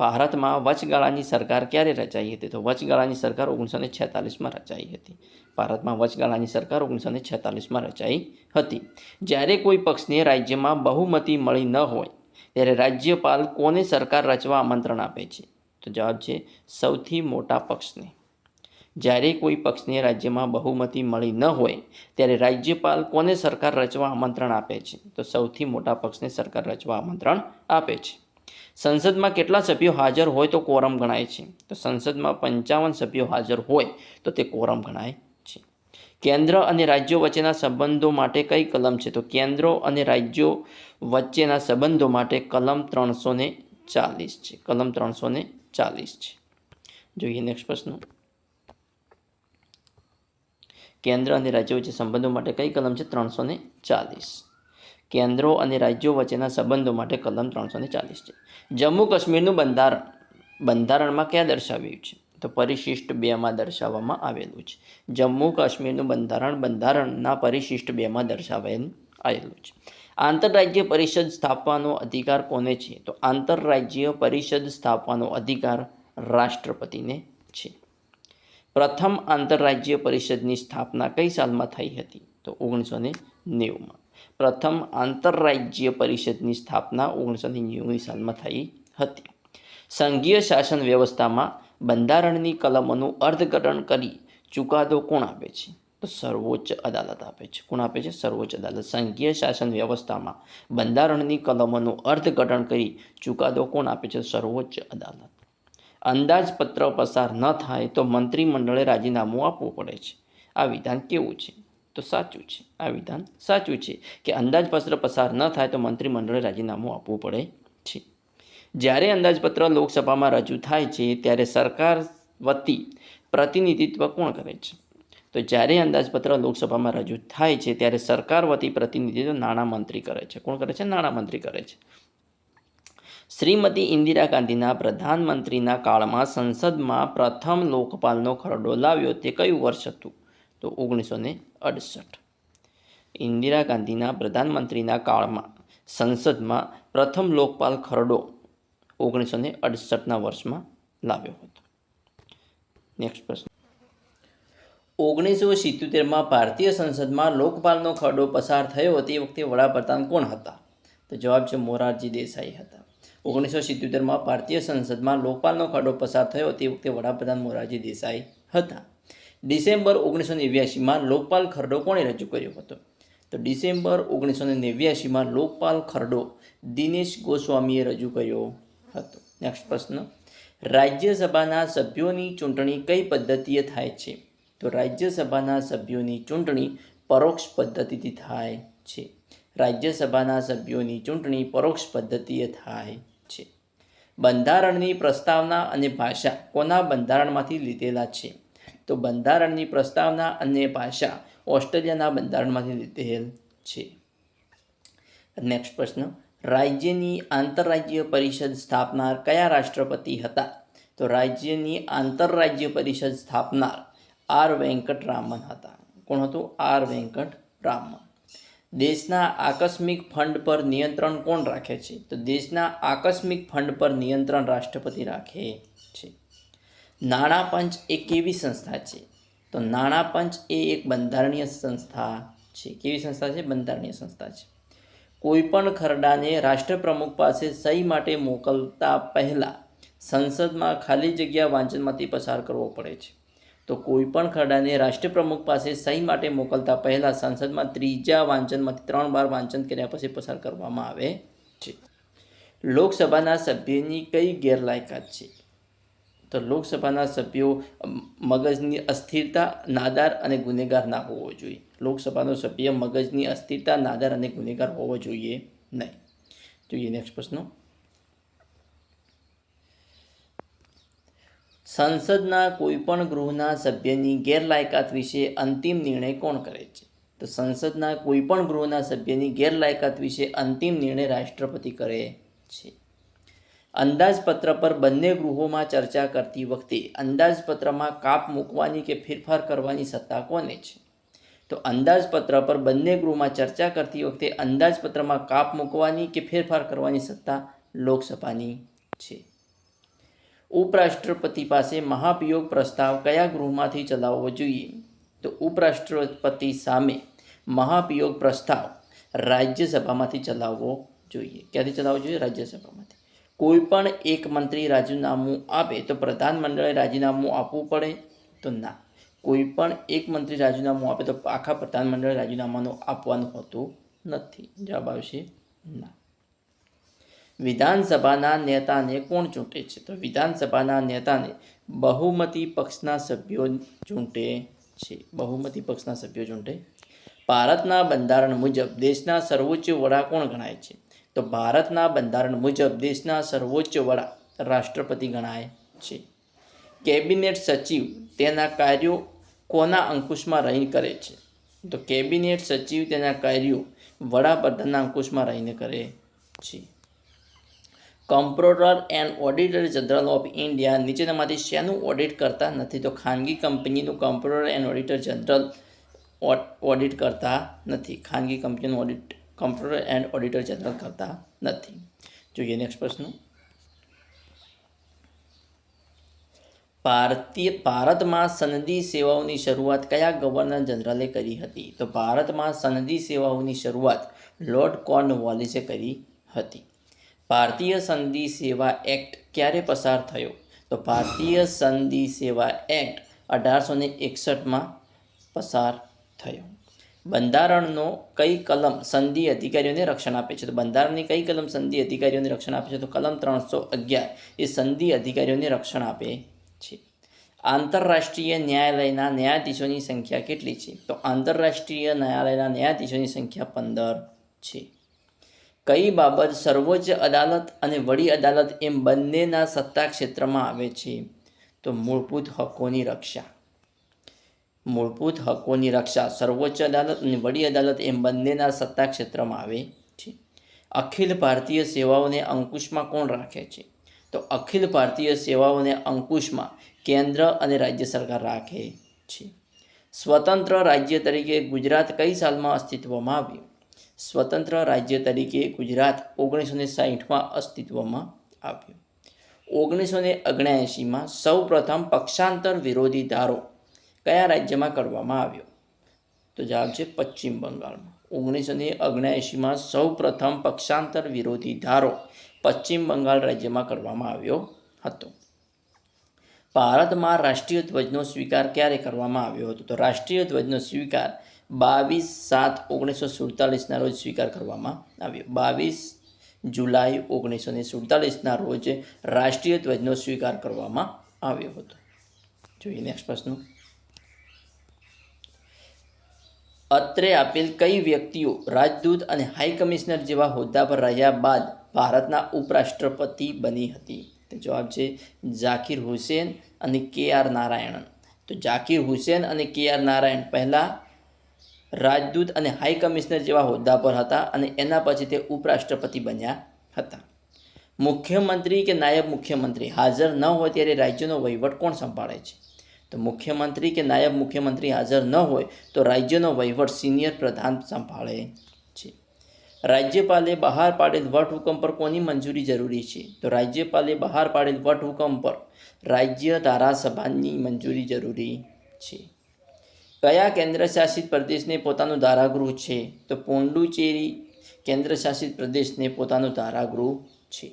ભારતમાં વચગાળાની સરકાર ક્યારે રચાઈ હતી? તો વચગાળાની સરકાર 1946માં રચાઈ હતી. ભારતમાં વચગાળાની સરકાર 1946માં રચાઈ હતી. જ્યારે કોઈ પક્ષને રાજ્યમાં બહુમતી મળી ન હોય ત્યારે રાજ્યપાલ કોને સરકાર રચવા આમંત્રણ આપે છે? તો જવાબ છે સૌથી મોટા પક્ષને. જ્યારે કોઈ પક્ષને રાજ્યમાં બહુમતી મળી ન હોય ત્યારે રાજ્યપાલ કોને સરકાર રચવા આમંત્રણ આપે છે? તો સૌથી મોટા પક્ષને સરકાર રચવા આમંત્રણ આપે છે. સંસદમાં કેટલા સભ્યો હાજર હોય તો કોરમ ગણાય છે? તો સંસદમાં 55 સભ્યો હાજર હોય તો તે કોરમ ગણાય છે. કેન્દ્ર અને રાજ્યો વચ્ચેના સંબંધો માટે કઈ કલમ છે? તો કેન્દ્ર અને રાજ્યો વચ્ચેના સંબંધો માટે કલમ 340 છે. કલમ 340 છે. જોઈએ નેક્સ્ટ પ્રશ્ન. કેન્દ્ર અને રાજ્યો વચ્ચે સંબંધો માટે કઈ કલમ છે? 340. કેન્દ્રો અને રાજ્યો વચ્ચેના સંબંધો માટે કલમ 340 છે. જમ્મુ કાશ્મીરનું બંધારણમાં ક્યાં દર્શાવ્યું છે? તો પરિશિષ્ટ 2માં દર્શાવવામાં આવેલું છે. જમ્મુ કાશ્મીરનું બંધારણના પરિશિષ્ટ 2માં દર્શાવેલું છે. આંતરરાજ્ય પરિષદ સ્થાપવાનો અધિકાર કોને છે? તો આંતરરાજ્ય પરિષદ સ્થાપવાનો અધિકાર રાષ્ટ્રપતિને છે. પ્રથમ આંતરરાજ્ય પરિષદની સ્થાપના કઈ સાલમાં થઈ હતી? તો 1990માં. પ્રથમ આંતરરાજ્ય પરિષદની સ્થાપના 1990ની સાલમાં થઈ હતી. સંઘીય શાસન વ્યવસ્થામાં બંધારણની કલમોનું અર્થઘટન કરી ચુકાદો કોણ આપે છે? તો સર્વોચ્ચ અદાલત આપે છે. કોણ આપે છે? સર્વોચ્ચ અદાલત. સંઘીય શાસન વ્યવસ્થામાં બંધારણની કલમોનું અર્થઘટન કરી ચુકાદો કોણ આપે છે? સર્વોચ્ચ અદાલત. અંદાજપત્ર પસાર ન થાય તો મંત્રીમંડળે રાજીનામું આપવું પડે છે. આ વિધાન કેવું છે? તો સાચું છે. આ વિધાન સાચું છે કે અંદાજપત્ર પસાર ન થાય તો મંત્રીમંડળે રાજીનામું આપવું પડે છે. જ્યારે અંદાજપત્ર લોકસભામાં રજૂ થાય છે ત્યારે સરકાર વતી પ્રતિનિધિત્વ કોણ કરે છે? તો જ્યારે અંદાજપત્ર લોકસભામાં રજૂ થાય છે ત્યારે સરકાર વતી પ્રતિનિધિત્વ નાણામંત્રી કરે છે. કોણ કરે છે? નાણામંત્રી કરે છે. શ્રીમતી ઇન્દિરા ગાંધીના પ્રધાનમંત્રીના કાળમાં સંસદમાં પ્રથમ લોકપાલનો ખરડો લાવ્યો તે કયું વર્ષ હતું? તો 1968. ઇન્દિરા ગાંધીના પ્રધાનમંત્રીના કાળમાં સંસદમાં પ્રથમ લોકપાલ ખરડો 1968ના વર્ષમાં લાવ્યો હતો. નેક્સ્ટ પ્રશ્ન. 1977માં ભારતીય સંસદમાં લોકપાલનો ખરડો પસાર થયો તે વખતે વડાપ્રધાન કોણ હતા? તો જવાબ છે મોરારજી દેસાઈ હતા. 1977માં ભારતીય સંસદમાં લોકપાલનો ખરડો પસાર થયો તે વખતે વડાપ્રધાન મોરારજી દેસાઈ હતા. ડિસેમ્બર 1989માં લોકપાલ ખરડો કોણે રજૂ કર્યો હતો? તો ડિસેમ્બર 1989માં લોકપાલ ખરડો દિનેશ ગોસ્વામીએ રજૂ કર્યો હતો. નેક્સ્ટ પ્રશ્ન, રાજ્યસભાના સભ્યોની ચૂંટણી કઈ પદ્ધતિએ થાય છે? તો રાજ્યસભાના સભ્યોની ચૂંટણી પરોક્ષ પદ્ધતિથી થાય છે. રાજ્યસભાના સભ્યોની ચૂંટણી પરોક્ષ પદ્ધતિએ થાય છે. બંધારણની પ્રસ્તાવના અને ભાષા કોના બંધારણમાંથી લીધેલા છે? તો બંધારણની પ્રસ્તાવના અને ભાષા ઓસ્ટ્રેલિયાના બંધારણમાંથી લીધેલ છે. નેક્સ્ટ પ્રશ્ન, રાજ્યની આંતરરાજ્ય પરિષદ સ્થાપનાર કયા રાષ્ટ્રપતિ હતા? તો રાજ્યની આંતરરાજ્ય પરિષદ સ્થાપનાર આર વેંકટરામન હતા. કોણ હતું? આર વેંકટરામન. દેશના આકસ્મિક ફંડ પર નિયંત્રણ કોણ રાખે છે? તો દેશના આકસ્મિક ફંડ પર નિયંત્રણ રાષ્ટ્રપતિ રાખે છે. નાણાં પંચ એ કેવી સંસ્થા છે? તો નાણાં પંચ એ એક બંધારણીય સંસ્થા છે. કેવી સંસ્થા છે? બંધારણીય સંસ્થા છે. કોઈપણ ખરડાને રાષ્ટ્રપ્રમુખ પાસે સહી માટે મોકલતા પહેલાં સંસદમાં ખાલી જગ્યા વાંચનમાંથી પસાર કરવો પડે છે. તો કોઈપણ ખરડાને રાષ્ટ્રપ્રમુખ પાસે સહી માટે મોકલતા પહેલાં સંસદમાં ત્રીજા વાંચનમાંથી 3 વાર વાંચન કર્યા પછી પસાર કરવામાં આવે છે. લોકસભાના સભ્યની કઈ ગેરલાયકાત છે? તો લોકસભાના સભ્યો મગજની અસ્થિરતા, નાદાર અને ગુનેગાર ના હોવો જોઈએ. લોકસભાનો સભ્ય મગજની અસ્થિરતા, નાદાર અને ગુનેગાર હોવો જોઈએ નહીં. જોઈએ નેક્સ્ટ પ્રશ્ન, સંસદના કોઈપણ ગૃહના સભ્યની ગેરલાયકાત વિશે અંતિમ નિર્ણય કોણ કરે છે? તો સંસદના કોઈપણ ગૃહના સભ્યની ગેરલાયકાત વિશે અંતિમ નિર્ણય રાષ્ટ્રપતિ કરે છે. અંદાજપત્ર પર બંને ગૃહોમાં ચર્ચા કરતી વખતે અંદાજપત્રમાં કાપ મૂકવાની કે ફેરફાર કરવાની સત્તા કોને છે? તો અંદાજપત્ર પર બંને ગૃહમાં ચર્ચા કરતી વખતે અંદાજપત્રમાં કાપ મૂકવાની કે ફેરફાર કરવાની સત્તા લોકસભાની છે. ઉપરાષ્ટ્રપતિ પાસે મહાભિયોગ પ્રસ્તાવ કયા ગૃહમાંથી ચલાવવો જોઈએ? તો ઉપરાષ્ટ્રપતિ સામે મહાભિયોગ પ્રસ્તાવ રાજ્યસભામાંથી ચલાવવો જોઈએ. ક્યાંથી ચલાવવો જોઈએ? રાજ્યસભામાંથી. કોઈ પણ એક મંત્રી રાજીનામું આપે તો પ્રધાનમંડળે રાજીનામું આપવું પડે? તો ના. કોઈ પણ એક મંત્રી રાજીનામું આપે તો આખા પ્રધાનમંડળે રાજીનામાનું આપવાનું હોતું નથી. જવાબ આવશે ના. વિધાનસભાના નેતાને કોણ ચૂંટે છે? તો વિધાનસભાના નેતાને બહુમતી પક્ષના સભ્યો ચૂંટે છે. બહુમતી પક્ષના સભ્યો ચૂંટે. ભારતના બંધારણ મુજબ દેશના સર્વોચ્ચ વડા કોણ ગણાય છે? તો ભારતના બંધારણ મુજબ દેશના સર્વોચ્ચ વડા રાષ્ટ્રપતિ ગણાય છે. કેબિનેટ સચિવ તેના કાર્યો કોના અંકુશમાં રહીને કરે છે? તો કેબિનેટ સચિવ તેના કાર્યો વડાપ્રધાનના અંકુશમાં રહીને કરે છે. Comptroller and auditor general of India નીચેનામાંથી શેનું ઓડિટ કરતા નથી? તો ખાનગી કંપનીનું comptroller and auditor general audit કરતા નથી. ખાનગી કંપનીનું audit comptroller and auditor general કરતા નથી. જોઈએ નેક્સ્ટ પ્રશ્ન, ભારતમાં સનદી સેવાઓની શરૂઆત કયા ગવર્નર જનરલે કરી હતી? તો ભારતમાં સનદી સેવાઓની શરૂઆત લોર્ડ કોર્નવોલિસે કરી હતી. ભારતીય સનદી સેવા એક્ટ ક્યારે પસાર થયો? તો ભારતીય સનદી સેવા એક્ટ 1861માં પસાર થયો. બંધારણનો કઈ કલમ સંધિ અધિકારીઓને રક્ષણ આપે છે? તો બંધારણની કઈ કલમ સંધિ અધિકારીઓને રક્ષણ આપે છે? તો કલમ 311 એ સંધિ અધિકારીઓને રક્ષણ આપે છે. આંતરરાષ્ટ્રીય ન્યાયાલયના ન્યાયાધીશોની સંખ્યા કેટલી છે? તો આંતરરાષ્ટ્રીય ન્યાયાલયના ન્યાયાધીશોની સંખ્યા 15 છે. કઈ બાબત સર્વોચ્ચ અદાલત અને વડી અદાલત એમ બંનેના સત્તા ક્ષેત્રમાં આવે છે? તો મૂળભૂત હકોની રક્ષા. મૂળભૂત હકોની રક્ષા સર્વોચ્ચ અદાલત અને વડી અદાલત એમ બંનેના સત્તા ક્ષેત્રમાં આવે છે. અખિલ ભારતીય સેવાઓને અંકુશમાં કોણ રાખે છે? તો અખિલ ભારતીય સેવાઓને અંકુશમાં કેન્દ્ર અને રાજ્ય સરકાર રાખે છે. સ્વતંત્ર રાજ્ય તરીકે ગુજરાત કઈ સાલમાં અસ્તિત્વમાં આવ્યું? સ્વતંત્ર રાજ્ય તરીકે ગુજરાત 1960માં અસ્તિત્વમાં આવ્યું. 1979માં સૌ પ્રથમ પક્ષાંતર વિરોધી ધારો કયા રાજ્યમાં કરવામાં આવ્યો? તો જવાબ છે પશ્ચિમ બંગાળમાં. 1979માં સૌ પ્રથમ પક્ષાંતર વિરોધી ધારો પશ્ચિમ બંગાળ રાજ્યમાં કરવામાં આવ્યો હતો. ભારતમાં રાષ્ટ્રીય ધ્વજનો સ્વીકાર ક્યારે કરવામાં આવ્યો હતો? તો રાષ્ટ્રીય ધ્વજનો સ્વીકાર 22/7/1947 રોજ સ્વીકાર કરવામાં આવ્યો. 22 જુલાઈ 1947 રોજ રાષ્ટ્રીય ધ્વજનો સ્વીકાર કરવામાં આવ્યો હતો. જોઈએ નેક્સ્ટ પ્રશ્ન. અત્રે આપેલ કઈ વ્યક્તિઓ રાજદૂત અને હાઈ કમિશનર જેવા હોદ્દા પર રહ્યા બાદ ભારતના ઉપરાષ્ટ્રપતિ બની હતી? તો જવાબ છે ઝાકિર હુસેન અને KR નારાયણન. તો ઝાકિર હુસેન અને KR નારાયણ પહેલાં રાજદૂત અને હાઈ કમિશનર જેવા હોદ્દા પર હતા અને એના પછી તે ઉપરાષ્ટ્રપતિ બન્યા હતા. મુખ્યમંત્રી કે નાયબ મુખ્યમંત્રી હાજર ન હોય ત્યારે રાજ્યનો વહીવટ કોણ સંભાળે છે? તો મુખ્યમંત્રી કે નાયબ મુખ્યમંત્રી હાજર ન હોય તો રાજ્યનો વહીવટ સિનિયર પ્રધાન સંભાળે છે. રાજ્યપાલે બહાર પાડેલ વટહુકમ પર કોની મંજૂરી જરૂરી છે? તો રાજ્યપાલે બહાર પાડેલ વટહુકમ પર રાજ્ય ધારાસભાની મંજૂરી જરૂરી છે. કયા કેન્દ્રશાસિત પ્રદેશને પોતાનું ધારાગૃહ છે? તો પોંડુચેરી કેન્દ્રશાસિત પ્રદેશને પોતાનું ધારાગૃહ છે.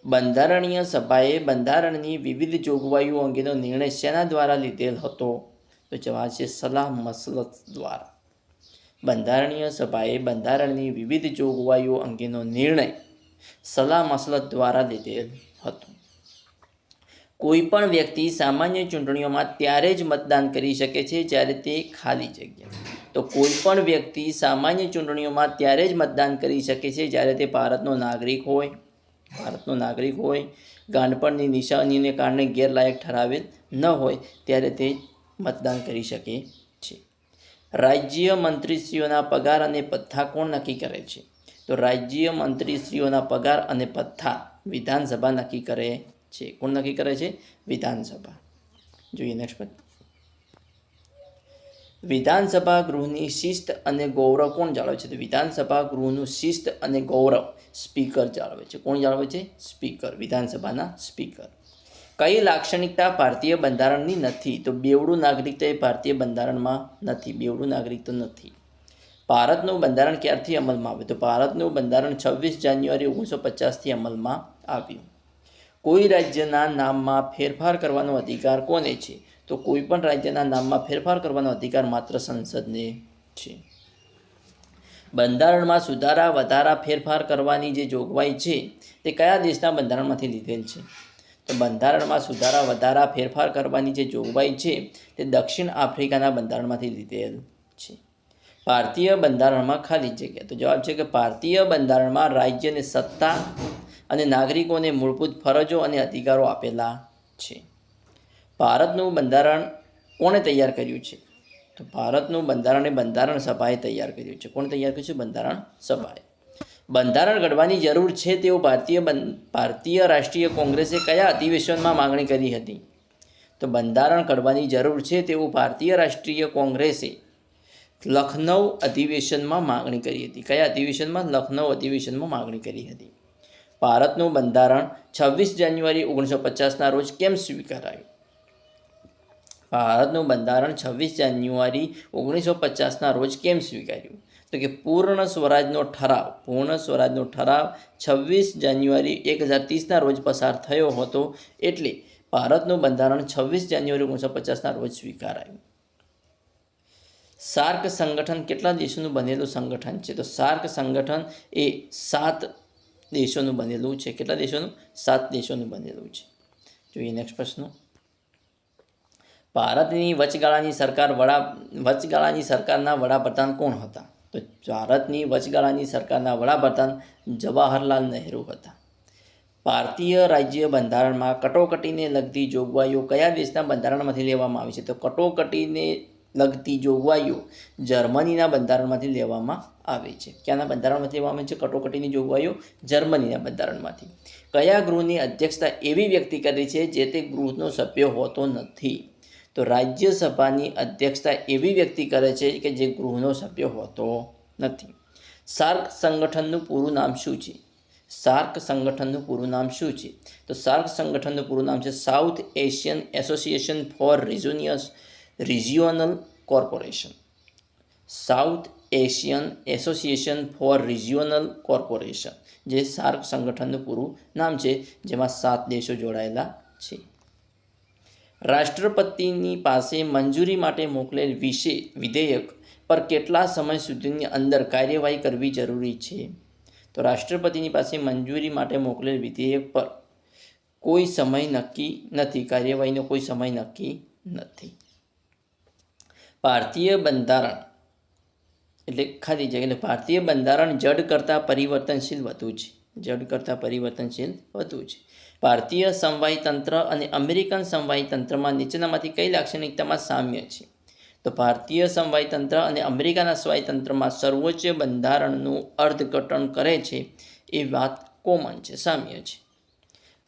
બંધારણીય સભાએ બંધારણની વિવિધ જોગવાઈઓ અંગેનો નિર્ણય શેના દ્વારા લીધેલ હતો? તો જવાબ છે સલાહ મસલત દ્વારા. બંધારણીય સભાએ બંધારણની વિવિધ જોગવાઈઓ અંગેનો નિર્ણય સલાહ મસલત દ્વારા લીધેલ હતો. કોઈ પણ વ્યક્તિ સામાન્ય ચૂંટણીઓમાં ત્યારે જ મતદાન કરી શકે છે જ્યારે તે ખાલી જગ્યા. તો કોઈ પણ વ્યક્તિ સામાન્ય ચૂંટણીઓમાં ત્યારે જ મતદાન કરી શકે છે જ્યારે તે ભારતનો નાગરિક હોય, ગાંડપણની નિશાનીને કારણે ગેરલાયક ઠરાવેલ ન હોય ત્યારે તે મતદાન કરી શકે છે. રાજ્ય મંત્રીશ્રીઓના પગાર અને ભથ્થા કોણ નક્કી કરે છે? તો રાજ્ય મંત્રીશ્રીઓના પગાર અને ભથ્થા વિધાનસભા નક્કી કરે છે. કોણ નક્કી કરે છે? વિધાનસભા. જોઈએ નેક્સ્ટ પ્રશ્ન. વિધાનસભા ગૃહની શિસ્ત અને ગૌરવ કોણ જાળવે છે? તો વિધાનસભા ગૃહનું શિસ્ત અને ગૌરવ સ્પીકર જાળવે છે. કોણ જાળવે છે? સ્પીકર, વિધાનસભાના સ્પીકર. કઈ લાક્ષણિકતા ભારતીય બંધારણની નથી? તો બેવડું નાગરિકતા એ ભારતીય બંધારણમાં નથી. બેવડું નાગરિકતા નથી. ભારતનું બંધારણ ક્યારથી અમલમાં આવ્યું? તો ભારતનું બંધારણ 26 જાન્યુઆરી 1950થી અમલમાં આવ્યું. કોઈ રાજ્યના નામમાં ફેરફાર કરવાનો અધિકાર કોને છે? તો કોઈ પણ રાજ્યના નામમાં ફેરફાર કરવાનો અધિકાર માત્ર સંસદને છે. બંધારણમાં સુધારા વધારા ફેરફાર કરવાની જે જોગવાઈ છે તે કયા દેશના બંધારણમાંથી લીધેલ છે? તો બંધારણમાં સુધારા વધારા ફેરફાર કરવાની જે જોગવાઈ છે તે દક્ષિણ આફ્રિકાના બંધારણમાંથી લીધેલ છે. ભારતીય બંધારણમાં ખાલી જગ્યા. તો જવાબ છે કે ભારતીય બંધારણમાં રાજ્યને સત્તા અને નાગરિકોને મૂળભૂત ફરજો અને અધિકારો આપેલા છે. ભારતનું બંધારણ કોણે તૈયાર કર્યું છે? તો ભારતનું બંધારણ એ બંધારણ સભાએ તૈયાર કર્યું છે. કોણે તૈયાર કર્યું છે? બંધારણ સભાએ. બંધારણ ઘડવાની જરૂર છે તેવું ભારતીય રાષ્ટ્રીય કોંગ્રેસે કયા અધિવેશનમાં માંગણી કરી હતી? તો બંધારણ ઘડવાની જરૂર છે તેવું ભારતીય રાષ્ટ્રીય કોંગ્રેસે લખનૌ અધિવેશનમાં માંગણી કરી હતી. કયા અધિવેશનમાં? લખનૌ અધિવેશનમાં માંગણી કરી હતી. ભારતનું બંધારણ 26 જાન્યુઆરી 1950ના રોજ કેમ સ્વીકારાયું? ભારતનું બંધારણ 26 જાન્યુઆરી 1950ના રોજ કેમ સ્વીકાર્યું? તો કે પૂર્ણ સ્વરાજનો ઠરાવ 26 જાન્યુઆરી 1030ના રોજ પસાર થયો હતો એટલે ભારતનું બંધારણ 26 જાન્યુઆરી 1950ના રોજ સ્વીકારાયું. સાર્ક સંગઠન કેટલા દેશોનું બનેલું સંગઠન છે? તો સાર્ક સંગઠન એ 7 દેશોનું બનેલું છે. કેટલા દેશોનું? 7 દેશોનું બનેલું છે. જોઈએ નેક્સ્ટ પ્રશ્ન. ભારતની વચગાળાની સરકારના વડાપ્રધાન કોણ હતા? તો ભારતની વચગાળાની સરકારના વડાપ્રધાન જવાહરલાલ નહેરુ હતા. ભારતીય રાજ્ય બંધારણમાં કટોકટીને લગતી જોગવાઈઓ કયા દેશના બંધારણમાંથી લેવામાં આવી છે? તો કટોકટીને લગતી જોગવાઈઓ જર્મનીના બંધારણમાંથી લેવામાં આવે છે. ક્યાંના બંધારણમાંથી લેવામાં આવે છે કટોકટીની જોગવાઈઓ? જર્મનીના બંધારણમાંથી. કયા ગૃહની અધ્યક્ષતા એવી વ્યક્તિ કરે છે જે તે ગૃહનો સભ્ય હોતો નથી? તો રાજ્યસભાની અધ્યક્ષતા એવી વ્યક્તિ કરે છે કે જે ગૃહનો સભ્ય હોતો નથી. સાર્ક સંગઠનનું પૂરું નામ શું છે? સાર્ક સંગઠનનું પૂરું નામ શું છે? તો સાર્ક સંગઠનનું પૂરું નામ છે south Asian association four regional corporation. South Asian association four regional corporation, જે સાર્ક સંગઠનનું પૂરું નામ છે, જેમાં 7 દેશો જોડાયેલા છે. રાષ્ટ્રપતિની પાસે મંજૂરી માટે મોકલેલ વિધેયક પર કેટલા સમય સુધીની અંદર કાર્યવાહી કરવી જરૂરી છે? તો રાષ્ટ્રપતિની પાસે મંજૂરી માટે મોકલેલ વિધેયક પર કોઈ સમય નક્કી નથી, કાર્યવાહીનો કોઈ સમય નક્કી નથી. ભારતીય બંધારણ એટલે ખાલી જગ્યા એટલે ભારતીય બંધારણ જડ કરતાં પરિવર્તનશીલ વધુ છે. જડ કરતાં પરિવર્તનશીલ વધુ છે. ભારતીય સમવાયી તંત્ર અને અમેરિકન સમવાયી તંત્રમાં નીચેનામાંથી કઈ લાક્ષણિકતામાં સામ્ય છે? તો ભારતીય સમવાયી તંત્ર અને અમેરિકાના સમવાયી તંત્રમાં સર્વોચ્ચ બંધારણનું અર્થઘટન કરે છે એ વાત કોમન છે, સામ્ય છે.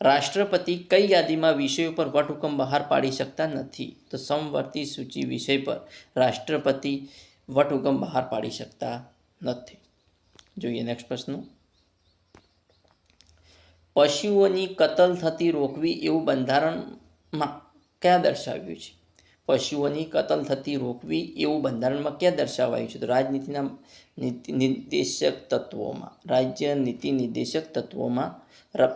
રાષ્ટ્રપતિ કઈ યાદીમાં વિષયો પર વટહુકમ બહાર પાડી શકતા નથી? તો સમવર્તી સૂચિ વિષય પર રાષ્ટ્રપતિ વટહુકમ બહાર પાડી શકતા નથી. જોઈએ નેક્સ્ટ પ્રશ્ન. પશુઓની કતલ થતી રોકવી એવું બંધારણમાં ક્યાં દર્શાવ્યું છે? પશુઓની કતલ થતી રોકવી એવું બંધારણમાં ક્યાં દર્શાવાયું છે? તો રાજનીતિના નિર્દેશક તત્વોમાં, રાજ્ય નીતિ નિર્દેશક તત્વોમાં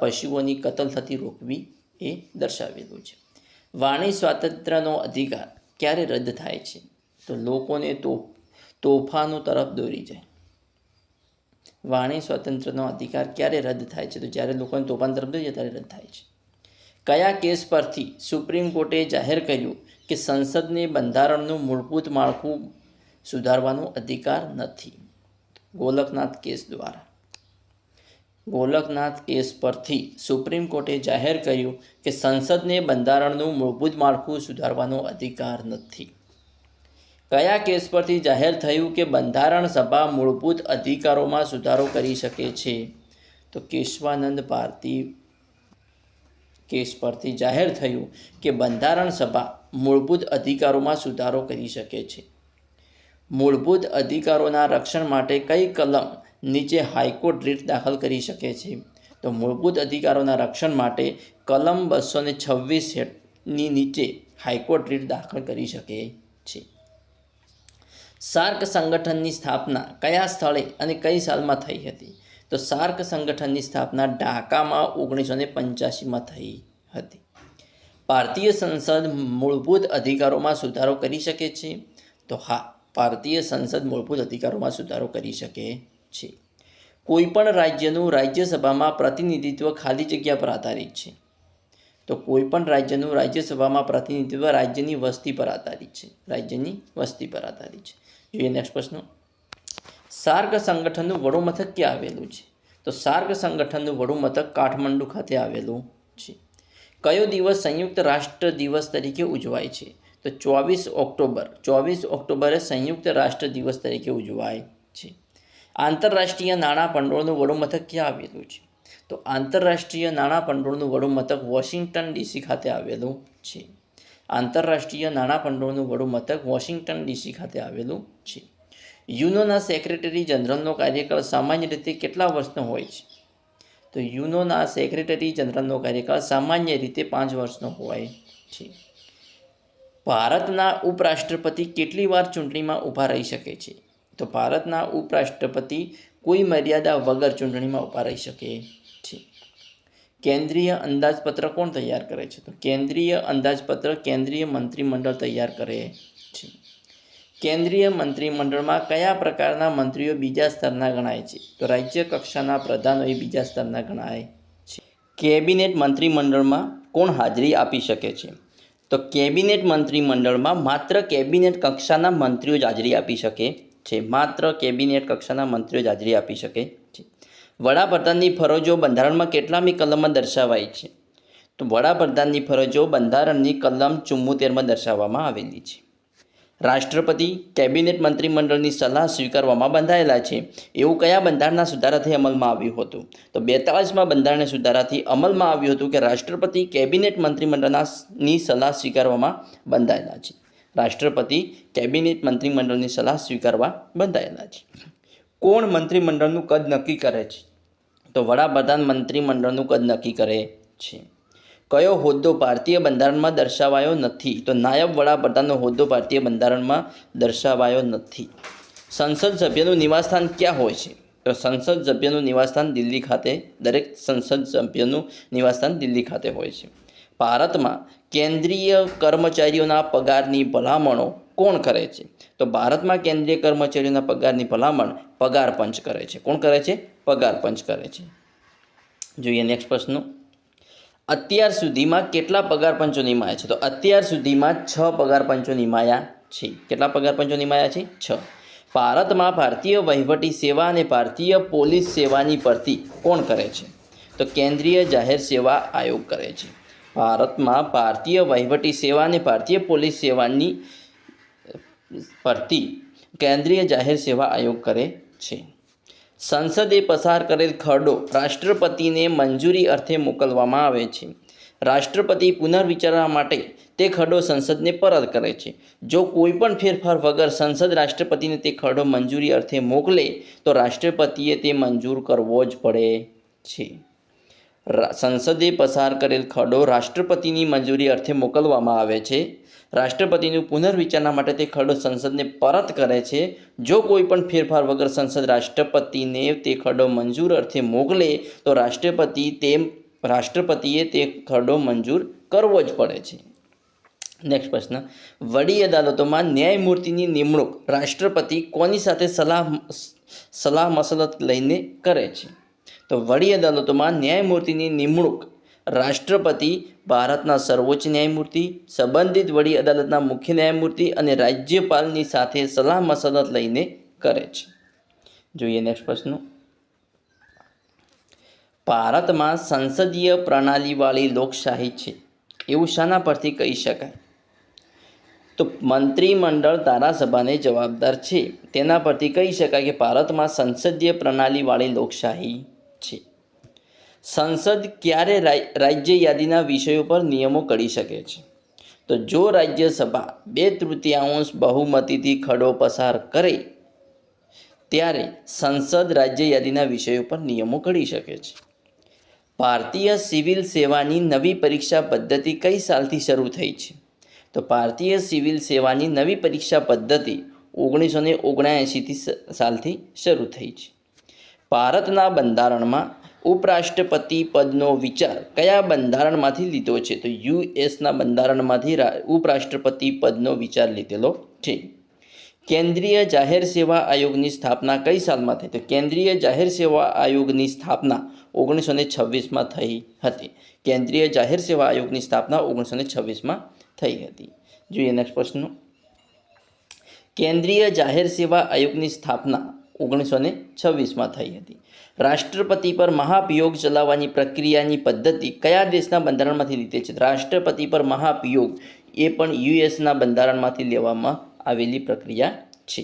પશુઓની કતલ થતી રોકવી એ દર્શાવેલું છે. વાણી સ્વાતંત્ર્યનો અધિકાર ક્યારે રદ થાય છે? તો લોકોને તોફાનો તરફ દોરી જાય. વાણી સ્વાતંત્ર્યનો અધિકાર ક્યારે રદ થાય છે? તો જ્યારે લોકોને તોફાન તરફ દોરી જાય ત્યારે રદ થાય છે. કયા કેસ પરથી સુપ્રીમ કોર્ટે જાહેર કર્યું કે સંસદને બંધારણનું મૂળભૂત માળખું સુધારવાનો અધિકાર નથી? ગોલકનાથ કેસ દ્વારા. ગોલકનાથ કેસ પરથી સુપ્રીમ કોર્ટે જાહેર કર્યું કે સંસદને બંધારણનું મૂળભૂત માળખું સુધારવાનો અધિકાર નથી. કયા કેસ પરથી જાહેર થયું કે બંધારણ સભા મૂળભૂત અધિકારોમાં સુધારો કરી શકે છે? તો કેશવાનંદ ભારતી કેસ પરથી જાહેર થયું કે બંધારણ સભા મૂળભૂત અધિકારોમાં સુધારો કરી શકે છે. મૂળભૂત અધિકારોના રક્ષણ માટે કઈ કલમ નીચે હાઈકોર્ટ રીટ દાખલ કરી શકે છે? તો મૂળભૂત અધિકારોના રક્ષણ માટે કલમ 226 નીચે હાઈકોર્ટ રીટ દાખલ કરી શકે છે. સાર્ક સંગઠનની સ્થાપના કયા સ્થળે અને કઈ સાલમાં થઈ હતી? તો સાર્ક સંગઠનની સ્થાપના ઢાકામાં 1985માં થઈ હતી. ભારતીય સંસદ મૂળભૂત અધિકારોમાં સુધારો કરી શકે છે? તો હા, ભારતીય સંસદ મૂળભૂત અધિકારોમાં સુધારો કરી શકે છે. કોઈપણ રાજ્યનું રાજ્યસભામાં પ્રતિનિધિત્વ ખાલી જગ્યા પર આધારિત છે? તો કોઈપણ રાજ્યનું રાજ્યસભામાં પ્રતિનિધિત્વ રાજ્યની વસ્તી પર આધારિત છે. રાજ્યની વસ્તી પર આધારિત છે. જોઈએ નેક્સ્ટ પ્રશ્ન. સાર્ક સંગઠનનું વડું મથક ક્યાં આવેલું છે? તો સાર્ક સંગઠનનું વડું મથક કાઠમંડુ ખાતે આવેલું છે. કયો દિવસ સંયુક્ત રાષ્ટ્ર દિવસ તરીકે ઉજવાય છે? તો 24 ઓક્ટોબરે સંયુક્ત રાષ્ટ્ર દિવસ તરીકે ઉજવાય છે. આંતરરાષ્ટ્રીય નાણાં ભંડોળનું વડું મથક ક્યાં આવેલું છે? તો આંતરરાષ્ટ્રીય નાણાં ભંડોળનું વડું મથક વોશિંગ્ટન ડીસી ખાતે આવેલું છે. આંતરરાષ્ટ્રીય નાણાં ભંડોળનું વડું મથક વોશિંગ્ટન ડીસી ખાતે આવેલું છે. યુનોના સેક્રેટરી જનરલનો કાર્યકાળ સામાન્ય રીતે કેટલા વર્ષનો હોય છે? તો યુનોના સેક્રેટરી જનરલનો કાર્યકાળ સામાન્ય રીતે 5 વર્ષનો હોય છે. ભારતના ઉપરાષ્ટ્રપતિ કેટલી વાર ચૂંટણીમાં ઊભા રહી શકે છે? તો ભારતના ઉપરાષ્ટ્રપતિ કોઈ મર્યાદા વગર ચૂંટણીમાં ઊભા રહી શકે છે. કેન્દ્રીય અંદાજપત્ર કોણ તૈયાર કરે છે? તો કેન્દ્રીય અંદાજપત્ર કેન્દ્રીય મંત્રીમંડળ તૈયાર કરે છે. કેન્દ્રીય મંત્રીમંડળમાં કયા પ્રકારના મંત્રીઓ બીજા સ્તરના ગણાય છે? તો રાજ્ય કક્ષાના પ્રધાનો એ બીજા સ્તરના ગણાય છે. કેબિનેટ મંત્રીમંડળમાં કોણ હાજરી આપી શકે છે? તો કેબિનેટ મંત્રીમંડળમાં માત્ર કેબિનેટ કક્ષાના મંત્રીઓ જ હાજરી આપી શકે છે. માત્ર કેબિનેટ કક્ષાના મંત્રીઓ જ હાજરી આપી શકે છે. વડાપ્રધાનની ફરજો બંધારણમાં કેટલામી કલમમાં દર્શાવાય છે? તો વડાપ્રધાનની ફરજો બંધારણની કલમ 74માં દર્શાવવામાં આવેલી છે. રાષ્ટ્રપતિ કેબિનેટ મંત્રીમંડળની સલાહ સ્વીકારવામાં બંધાયેલા છે એવું કયા બંધારણના સુધારાથી અમલમાં આવ્યું હતું? તો 42માં બંધારણીય સુધારાથી અમલમાં આવ્યું હતું કે રાષ્ટ્રપતિ કેબિનેટ મંત્રીમંડળની સલાહ સ્વીકારવામાં બંધાયેલા છે. રાષ્ટ્રપતિ કેબિનેટ મંત્રીમંડળની સલાહ સ્વીકારવા બંધાયેલા છે. કોણ મંત્રીમંડળનું કદ નક્કી કરે છે? તો વડાપ્રધાન મંત્રીમંડળનું કદ નક્કી કરે છે. કયો હોદ્દો ભારતીય બંધારણમાં દર્શાવાયો નથી? તો નાયબ વડાપ્રધાનનો હોદ્દો ભારતીય બંધારણમાં દર્શાવાયો નથી. સંસદ સભ્યનું નિવાસસ્થાન ક્યાં હોય છે? તો સંસદ સભ્યનું નિવાસસ્થાન દિલ્હી ખાતે, દરેક સંસદ સભ્યનું નિવાસસ્થાન દિલ્હી ખાતે હોય છે. ભારતમાં કેન્દ્રીય કર્મચારીઓના પગારની ભલામણો કોણ કરે છે? તો ભારતમાં કેન્દ્રીય કર્મચારીઓના પગારની ભલામણ પગાર પંચ કરે છે. કોણ કરે છે? પગાર પંચ કરે છે. જોઈએ નેક્સ્ટ પ્રશ્ન. અત્યાર સુધીમાં કેટલા પગાર પંચો નિમાયા છે? તો અત્યાર સુધીમાં 6 પગાર પંચો નિમાયા છે. કેટલા પગાર પંચો નિમાયા છે? 6. ભારતમાં ભારતીય વહીવટી સેવા અને ભારતીય પોલીસ સેવાની ભરતી કોણ કરે છે? તો કેન્દ્રીય જાહેર સેવા આયોગ કરે છે. ભારતમાં ભારતીય વહીવટી સેવા અને ભારતીય પોલીસ સેવાની ભરતી કેન્દ્રીય જાહેર સેવા આયોગ કરે છે. સંસદે પસાર કરેલ ખરડો રાષ્ટ્રપતિને મંજૂરી અર્થે મોકલવામાં આવે છે. રાષ્ટ્રપતિ પુનર્વિચારણા માટે તે ખરડો સંસદને પરત કરે છે. જો કોઈ પણ ફેરફાર વગર સંસદ રાષ્ટ્રપતિને તે ખરડો મંજૂરી અર્થે મોકલે તો રાષ્ટ્રપતિએ તે મંજૂર કરવો જ પડે છે. સંસદે પસાર કરેલ ખરડો રાષ્ટ્રપતિની મંજૂરી અર્થે મોકલવામાં આવે છે. રાષ્ટ્રપતિનું પુનર્વિચારણા માટે તે ખરડો સંસદને પરત કરે છે. જો કોઈ પણ ફેરફાર વગર સંસદ રાષ્ટ્રપતિને તે ખરડો મંજૂર અર્થે મોકલે તો રાષ્ટ્રપતિએ તે ખરડો મંજૂર કરવો જ પડે છે. નેક્સ્ટ પ્રશ્ન. વડી અદાલતોમાં ન્યાયમૂર્તિની નિમણૂક રાષ્ટ્રપતિ કોની સાથે સલાહ મસલત લઈને કરે છે? તો વડી અદાલતોમાં ન્યાયમૂર્તિની નિમણૂક રાષ્ટ્રપતિ, ભારતના સર્વોચ્ચ ન્યાયમૂર્તિ, સંબંધિત વડી અદાલતના મુખ્ય ન્યાયમૂર્તિ અને રાજ્યપાલની સાથે સલાહ મસલત લઈને કરે છે. જોઈએ નેક્સ્ટ પ્રશ્ન. ભારતમાં સંસદીય પ્રણાલીવાળી લોકશાહી છે એવું શાના પરથી કહી શકાય? તો મંત્રીમંડળ ધારાસભાને જવાબદાર છે તેના પરથી કહી શકાય કે ભારતમાં સંસદીય પ્રણાલીવાળી લોકશાહી છે. સંસદ ક્યારે રાજ્ય યાદીના વિષયો પર નિયમો કરી શકે છે? તો જો રાજ્યસભા 2/3 બહુમતીથી ખરડો પસાર કરે ત્યારે સંસદ રાજ્ય યાદીના વિષયો પર નિયમો ઘડી શકે છે. ભારતીય સિવિલ સેવાની નવી પરીક્ષા પદ્ધતિ કઈ સાલથી શરૂ થઈ છે? તો ભારતીય સિવિલ સેવાની નવી પરીક્ષા પદ્ધતિ 1979 સાલથી શરૂ થઈ છે. ભારતના બંધારણમાં ઉપરાષ્ટ્રપતિ પદનો વિચાર કયા બંધારણમાંથી લીધો છે? તો યુએસના બંધારણમાંથી ઉપરાષ્ટ્રપતિ પદનો વિચાર લીધેલો છે. કેન્દ્રીય જાહેર સેવા આયોગની સ્થાપના કઈ સાલમાં થઈ? તો કેન્દ્રીય જાહેર સેવા આયોગની સ્થાપના 1926માં થઈ હતી. કેન્દ્રીય જાહેર સેવા આયોગની સ્થાપના 1926માં થઈ હતી. જોઈએ નેક્સ્ટ પ્રશ્ન. કેન્દ્રીય જાહેર સેવા આયોગની સ્થાપના 1926માં થઈ હતી. રાષ્ટ્રપતિ પર મહાભિયોગ ચલાવવાની પ્રક્રિયાની પદ્ધતિ કયા દેશના બંધારણમાંથી લીધેલ છે? રાષ્ટ્રપતિ પર મહાભિયોગ એ પણ યુએસના બંધારણમાંથી લેવામાં આવેલી પ્રક્રિયા છે.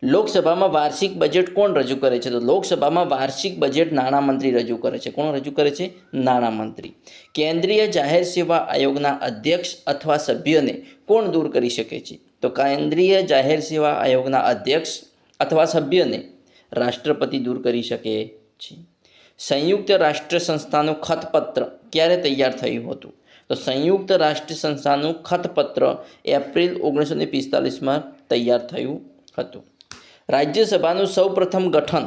લોકસભામાં વાર્ષિક બજેટ કોણ રજૂ કરે છે? તો લોકસભામાં વાર્ષિક બજેટ નાણામંત્રી રજૂ કરે છે. કોણ રજૂ કરે છે? નાણામંત્રી. કેન્દ્રીય જાહેર સેવા આયોગના અધ્યક્ષ અથવા સભ્યને કોણ દૂર કરી શકે છે? તો કેન્દ્રીય જાહેર સેવા આયોગના અધ્યક્ષ અથવા સભ્યને રાષ્ટ્રપતિ દૂર કરી શકે છે. સંયુક્ત રાષ્ટ્ર સંસ્થાનું ખતપત્ર ક્યારે તૈયાર થયું હતું? તો સંયુક્ત રાષ્ટ્ર સંસ્થાનું ખતપત્ર એપ્રિલ 1945માં તૈયાર થયું હતું. રાજ્યસભાનું સૌપ્રથમ ગઠન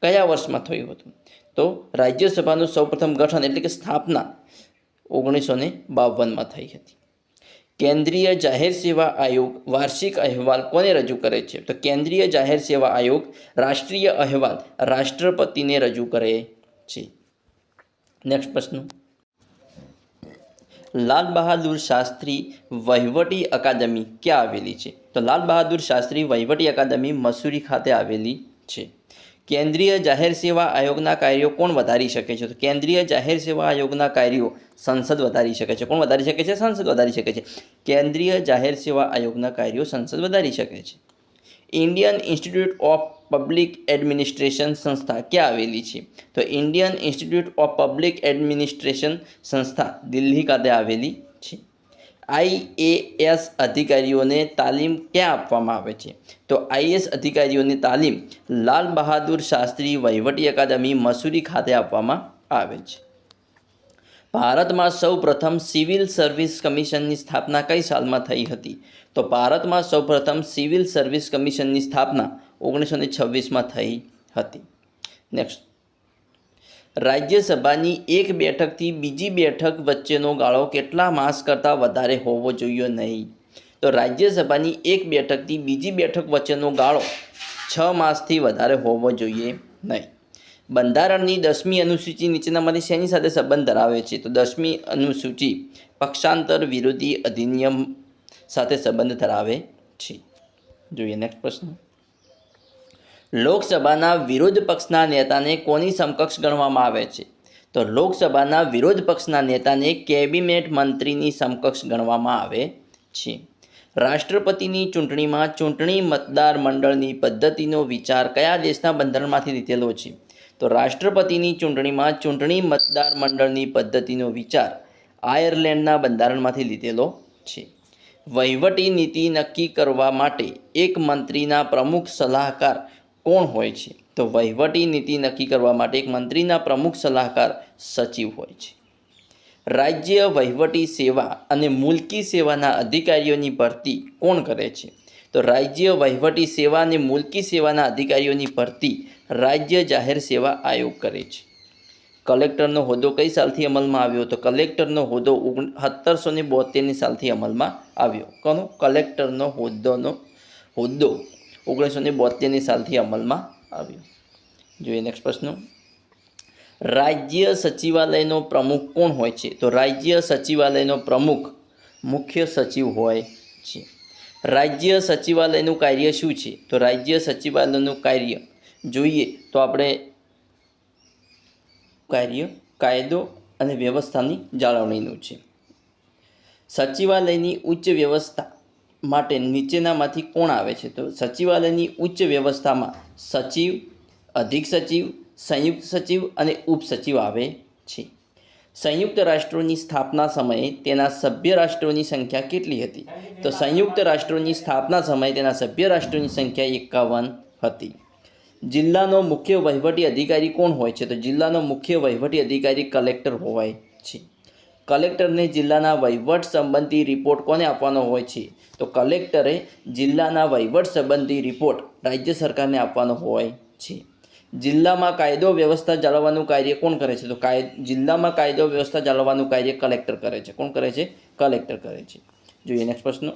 કયા વર્ષમાં થયું હતું? તો રાજ્યસભાનું સૌપ્રથમ ગઠન એટલે કે સ્થાપના 1952માં થઈ હતી. કેન્દ્રીય જાહેર સેવા આયોગ વાર્ષિક અહેવાલ કોને રજૂ કરે છે? તો કેન્દ્રીય જાહેર સેવા આયોગ રાષ્ટ્રીય અહેવાલ રાષ્ટ્રપતિને રજૂ કરે છે. નેક્સ્ટ પ્રશ્ન. લાલ બહાદુર શાસ્ત્રી વહીવટી અકાદમી ક્યાં આવેલી છે? તો લાલ બહાદુર શાસ્ત્રી વહીવટી અકાદમી મસૂરી ખાતે આવેલી છે. કેન્દ્રીય જાહેર સેવા આયોગના કાર્યો કોણ વધારી શકે છે? તો કેન્દ્રીય જાહેર સેવા આયોગના કાર્યો સંસદ વધારી શકે છે. કોણ વધારી શકે છે? સંસદ વધારી શકે છે. કેન્દ્રીય જાહેર સેવા આયોગના કાર્યો સંસદ વધારી શકે છે. Indian institute of public administration સંસ્થા ક્યાં આવેલી છે? તો Indian institute of public administration સંસ્થા દિલ્હી ખાતે આવેલી છે. IAS અધિકારીઓને તાલીમ ક્યાં આપવામાં આવે છે? તો IAS અધિકારીઓની તાલીમ લાલ બહાદુર શાસ્ત્રી વહીવટી અકાદમી મસૂરી ખાતે આપવામાં આવે છે. ભારતમાં સૌપ્રથમ સિવિલ સર્વિસ કમિશનની સ્થાપના કઈ સાલમાં થઈ હતી? તો ભારતમાં સૌપ્રથમ સિવિલ સર્વિસ કમિશનની સ્થાપના 1926માં થઈ હતી. નેક્સ્ટ, રાજ્યસભાની એક બેઠકથી બીજી બેઠક વચ્ચેનો ગાળો કેટલા માસ કરતાં વધારે હોવો જોઈએ નહીં? તો રાજ્યસભાની એક બેઠકથી બીજી બેઠક વચ્ચેનો ગાળો 6 માસથી વધારે હોવો જોઈએ નહીં. બંધારણની 10મી અનુસૂચિ નીચેનામાંથી શેની સાથે સંબંધ ધરાવે છે? તો 10મી અનુસૂચિ પક્ષાંતર વિરોધી અધિનિયમ સાથે સંબંધ ધરાવે છે. જોઈએ નેક્સ્ટ પ્રશ્ન. લોકસભાના વિરોધ પક્ષના નેતાને કોની સમકક્ષ ગણવામાં આવે છે? તો લોકસભાના વિરોધ પક્ષના નેતાને કેબિનેટ મંત્રીની સમકક્ષ ગણવામાં આવે છે. રાષ્ટ્રપતિની ચૂંટણીમાં ચૂંટણી મતદાર મંડળની પદ્ધતિનો વિચાર કયા દેશના બંધારણમાંથી લીધેલો છે? તો રાષ્ટ્રપતિની ચૂંટણીમાં ચૂંટણી મતદાર મંડળની પદ્ધતિનો વિચાર આયર્લેન્ડના બંધારણમાંથી લીધેલો છે. વહીવટી નીતિ નક્કી કરવા માટે એક મંત્રીના પ્રમુખ સલાહકાર કોણ હોય છે? તો વહીવટી નીતિ નક્કી કરવા માટે એક મંત્રીના પ્રમુખ સલાહકાર સચિવ હોય છે. રાજ્ય વહીવટી સેવા અને મુલકી સેવાના અધિકારીઓની ભરતી કોણ કરે છે? તો રાજ્ય વહીવટી સેવા અને મુલકી સેવાના અધિકારીઓની ભરતી રાજ્ય જાહેર સેવા આયોગ કરે છે. કલેક્ટરનો હોદ્દો કઈ સાલથી અમલમાં આવ્યો? તો કલેક્ટરનો હોદ્દો 1772ની સાલથી અમલમાં આવ્યો. કોનો? કલેક્ટરનો હોદ્દો 1972ની સાલથી અમલમાં આવ્યો. જોઈએ નેક્સ્ટ પ્રશ્ન. રાજ્ય સચિવાલયનો પ્રમુખ કોણ હોય છે? તો રાજ્ય સચિવાલયનો પ્રમુખ મુખ્ય સચિવ હોય છે. રાજ્ય સચિવાલયનું કાર્ય શું છે? તો રાજ્ય સચિવાલયનું કાર્ય જોઈએ તો આપણે કાયદો અને વ્યવસ્થાની જાળવણીનું છે. સચિવાલયની ઉચ્ચ વ્યવસ્થા માટે નીચેનામાંથી કોણ આવે છે? તો સચિવાલયની ઉચ્ચ વ્યવસ્થામાં સચિવ, અધિક સચિવ, સંયુક્ત સચિવ અને ઉપસચિવ આવે છે. સંયુક્ત રાષ્ટ્રોની સ્થાપના સમયે તેના સભ્ય રાષ્ટ્રોની સંખ્યા કેટલી હતી? તો સંયુક્ત રાષ્ટ્રોની સ્થાપના સમયે તેના સભ્ય રાષ્ટ્રોની સંખ્યા 51 હતી. જિલ્લાનો મુખ્ય વહીવટી અધિકારી કોણ હોય છે? તો જિલ્લાનો મુખ્ય વહીવટી અધિકારી કલેક્ટર હોય છે. કલેક્ટરને જિલ્લાના વહીવટ સંબંધી રિપોર્ટ કોને આપવાનો હોય છે? તો કલેક્ટરે જિલ્લાના વહીવટ સંબંધી રિપોર્ટ રાજ્ય સરકારને આપવાનો હોય છે. જિલ્લામાં કાયદો વ્યવસ્થા જાળવવાનું કાર્ય કોણ કરે છે? તો જિલ્લામાં કાયદો વ્યવસ્થા જાળવવાનું કાર્ય કલેક્ટર કરે છે. કોણ કરે છે? કલેક્ટર કરે છે. જોઈએ નેક્સ્ટ પ્રશ્ન.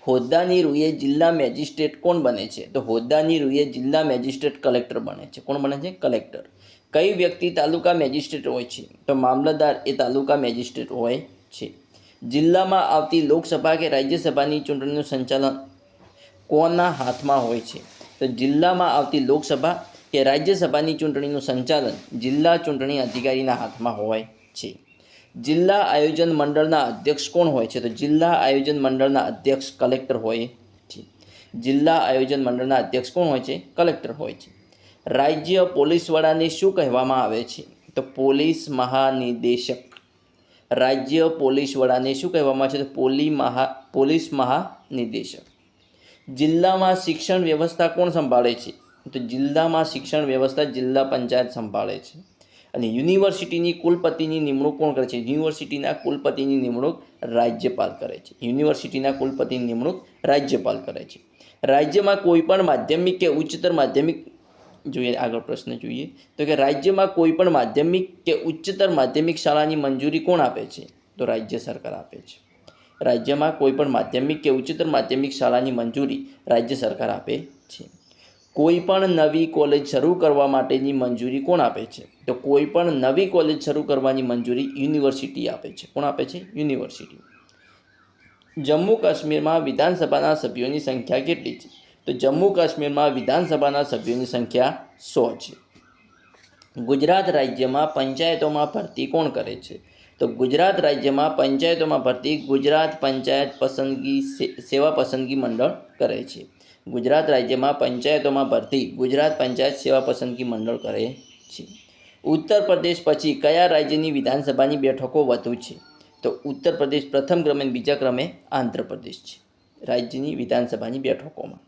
હોદ્દાની રૂએ જિલ્લા મેજિસ્ટ્રેટ કોણ બને છે? તો હોદ્દાની રૂએ જિલ્લા મેજિસ્ટ્રેટ કલેક્ટર બને છે. કોણ બને છે? કલેક્ટર. કઈ વ્યક્તિ તાલુકા મેજિસ્ટ્રેટ હોય છે? તો મામલતદાર એ તાલુકા મેજિસ્ટ્રેટ હોય છે. જિલ્લામાં આવતી લોકસભા કે રાજ્યસભાની ચૂંટણીનું સંચાલન કોના હાથમાં હોય છે? તો જિલ્લામાં આવતી લોકસભા કે રાજ્યસભાની ચૂંટણીનું સંચાલન જિલ્લા ચૂંટણી અધિકારીના હાથમાં હોય છે. જિલ્લા આયોજન મંડળના અધ્યક્ષ કોણ હોય છે? તો જિલ્લા આયોજન મંડળના અધ્યક્ષ કલેક્ટર હોય છે. જિલ્લા આયોજન મંડળના અધ્યક્ષ કોણ હોય છે? કલેક્ટર હોય છે. રાજ્ય પોલીસ વડાને શું કહેવામાં આવે છે? તો પોલીસ મહાનિદેશક. રાજ્ય પોલીસ વડાને શું કહેવામાં આવે છે? તો પોલીસ મહાનિદેશક. જિલ્લામાં શિક્ષણ વ્યવસ્થા કોણ સંભાળે છે? તો જિલ્લામાં શિક્ષણ વ્યવસ્થા જિલ્લા પંચાયત સંભાળે છે. અને યુનિવર્સિટીની કુલપતિની નિમણૂક કોણ કરે છે? યુનિવર્સિટીના કુલપતિની નિમણૂક રાજ્યપાલ કરે છે. યુનિવર્સિટીના કુલપતિની નિમણૂક રાજ્યપાલ કરે છે. રાજ્યમાં કોઈપણ માધ્યમિક કે ઉચ્ચતર માધ્યમિક જોઈએ આગળ પ્રશ્ન જોઈએ તો કે રાજ્યમાં કોઈપણ માધ્યમિક કે ઉચ્ચતર માધ્યમિક શાળાની મંજૂરી કોણ આપે છે? તો રાજ્ય સરકાર આપે છે. રાજ્યમાં કોઈપણ માધ્યમિક કે ઉચ્ચતર માધ્યમિક શાળાની મંજૂરી રાજ્ય સરકાર આપે છે. કોઈપણ નવી કોલેજ શરૂ કરવા માટેની મંજૂરી કોણ આપે છે? તો કોઈપણ નવી કોલેજ શરૂ કરવાની મંજૂરી યુનિવર્સિટી આપે છે. કોણ આપે છે? યુનિવર્સિટી. જમ્મુ કાશ્મીરમાં વિધાનસભાના સભ્યોની સંખ્યા કેટલી છે? તો જમ્મુ કાશ્મીરમાં વિધાનસભાના સભ્યોની સંખ્યા 100 છે. ગુજરાત રાજ્યમાં પંચાયતોમાં ભરતી કોણ કરે છે? તો ગુજરાત રાજ્યમાં પંચાયતોમાં ભરતી ગુજરાત પંચાયત સેવા પસંદગી મંડળ કરે છે. ગુજરાત રાજ્યમાં પંચાયતોમાં ભરતી ગુજરાત પંચાયત સેવા પસંદગી મંડળ કરે છે. ઉત્તર પ્રદેશ પછી કયા રાજ્યની વિધાનસભાની બેઠકો વધુ છે? તો ઉત્તર પ્રદેશ પ્રથમ ક્રમે અને બીજા ક્રમે આંધ્રપ્રદેશ છે રાજ્યની વિધાનસભાની બેઠકોમાં.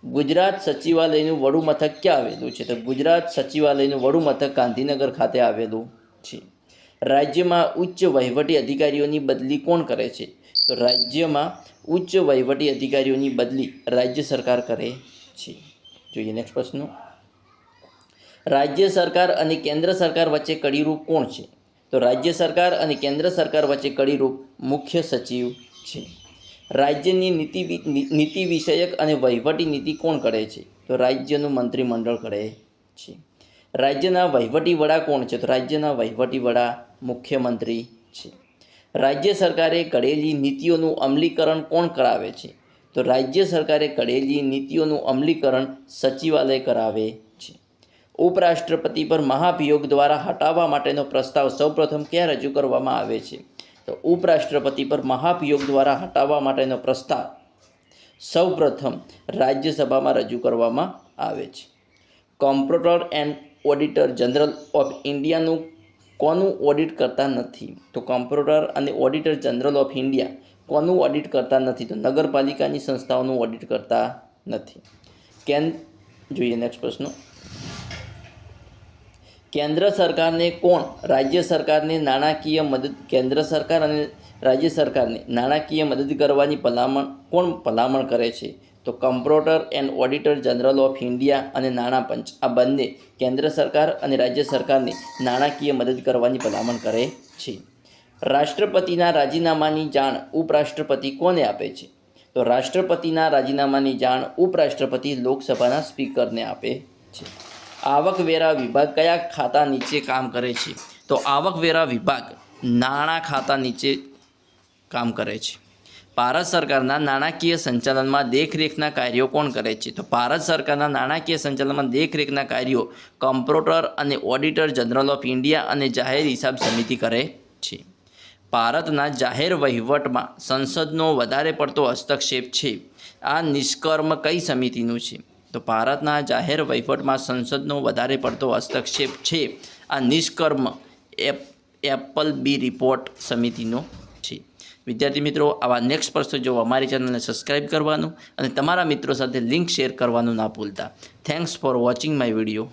ગુજરાત સચિવાલયનું વડું મથક ક્યાં આવેલું છે? તો ગુજરાત સચિવાલયનું વડું મથક ગાંધીનગર ખાતે આવેલું છે. રાજ્યમાં ઉચ્ચ વહીવટી અધિકારીઓની બદલી કોણ કરે છે? તો રાજ્યમાં ઉચ્ચ વહીવટી અધિકારીઓની બદલી રાજ્ય સરકાર કરે છે. જોઈએ નેક્સ્ટ પ્રશ્ન. રાજ્ય સરકાર અને કેન્દ્ર સરકાર વચ્ચે કડીરૂપ કોણ છે? તો રાજ્ય સરકાર અને કેન્દ્ર સરકાર વચ્ચે કડીરૂપ મુખ્ય સચિવ છે. રાજ્યની નીતિ વિષયક અને વહીવટી નીતિ કોણ કરે છે? તો રાજ્યનું મંત્રીમંડળ કરે છે. રાજ્યના વહીવટી વડા કોણ છે? તો રાજ્યના વહીવટી વડા મુખ્યમંત્રી છે. રાજ્ય સરકારે ઘડેલી નીતિઓનું અમલીકરણ કોણ કરાવે છે? તો રાજ્ય સરકારે ઘડેલી નીતિઓનું અમલીકરણ સચિવાલય કરાવે છે. ઉપરાષ્ટ્રપતિ પર મહાભિયોગ દ્વારા હટાવવા માટેનો પ્રસ્તાવ સૌપ્રથમ ક્યાં રજૂ કરવામાં આવે છે? તો ઉપરાષ્ટ્રપતિ પર મહાભિયોગ દ્વારા હટાવવા માટેનો પ્રસ્તાવ સૌપ્રથમ રાજ્યસભામાં રજૂ કરવામાં આવે છે. Comptroller and auditor general of ઇન્ડિયાનું કોનું ઓડિટ કરતા નથી? તો કોમ્પ્ટ્રોલર અને ઓડિટર જનરલ ઓફ ઇન્ડિયા કોનું ઓડિટ કરતા નથી? તો નગરપાલિકાની સંસ્થાઓનું ઓડિટ કરતા નથી. જોઈએ નેક્સ્ટ પ્રશ્ન. કેન્દ્ર સરકારને કોણ રાજ્ય સરકારને નાણાકીય મદદ કેન્દ્ર સરકાર અને રાજ્ય સરકારને નાણાકીય મદદ કરવાની ભલામણ કરે છે? તો કોમ્પ્ટ્રોલર and auditor general of India અને નાણાં પંચ આ બંને કેન્દ્ર સરકાર અને રાજ્ય સરકારને નાણાકીય મદદ કરવાની ભલામણ કરે છે. રાષ્ટ્રપતિના રાજીનામાની જાણ ઉપરાષ્ટ્રપતિ કોને આપે છે? તો રાષ્ટ્રપતિના રાજીનામાની જાણ ઉપરાષ્ટ્રપતિ લોકસભાના સ્પીકરને આપે છે. આવકવેરા વિભાગ કયા ખાતા નીચે કામ કરે છે? તો આવકવેરા વિભાગ નાણાં ખાતા નીચે કામ કરે છે. ભારત સરકારના નાણાકીય સંચાલનમાં દેખરેખના કાર્યો કોણ કરે છે? તો ભારત સરકારના નાણાકીય સંચાલનમાં દેખરેખના કાર્યો કોમ્પ્ટ્રોલર અને ઓડિટર જનરલ ઓફ ઇન્ડિયા અને જાહેર હિસાબ સમિતિ કરે છે. ભારતના જાહેર વહીવટમાં સંસદનો વધારે પડતો હસ્તક્ષેપ છે. આ નિષ્કર્મ કઈ સમિતિનું છે? તો ભારતના જાહેર વહીવટમાં સંસદનો વધારે પડતો હસ્તક્ષેપ છે. આ નિષ્કર્મ એપલબી રિપોર્ટ સમિતિનો છે. વિદ્યાર્થી મિત્રો, આવા નેક્સ્ટ પ્રશ્નો જોવા અમારી ચેનલને સબસ્ક્રાઈબ કરવાનું અને તમારા મિત્રો સાથે લિંક શેર કરવાનું ના ભૂલતા. Thanks for watching my video.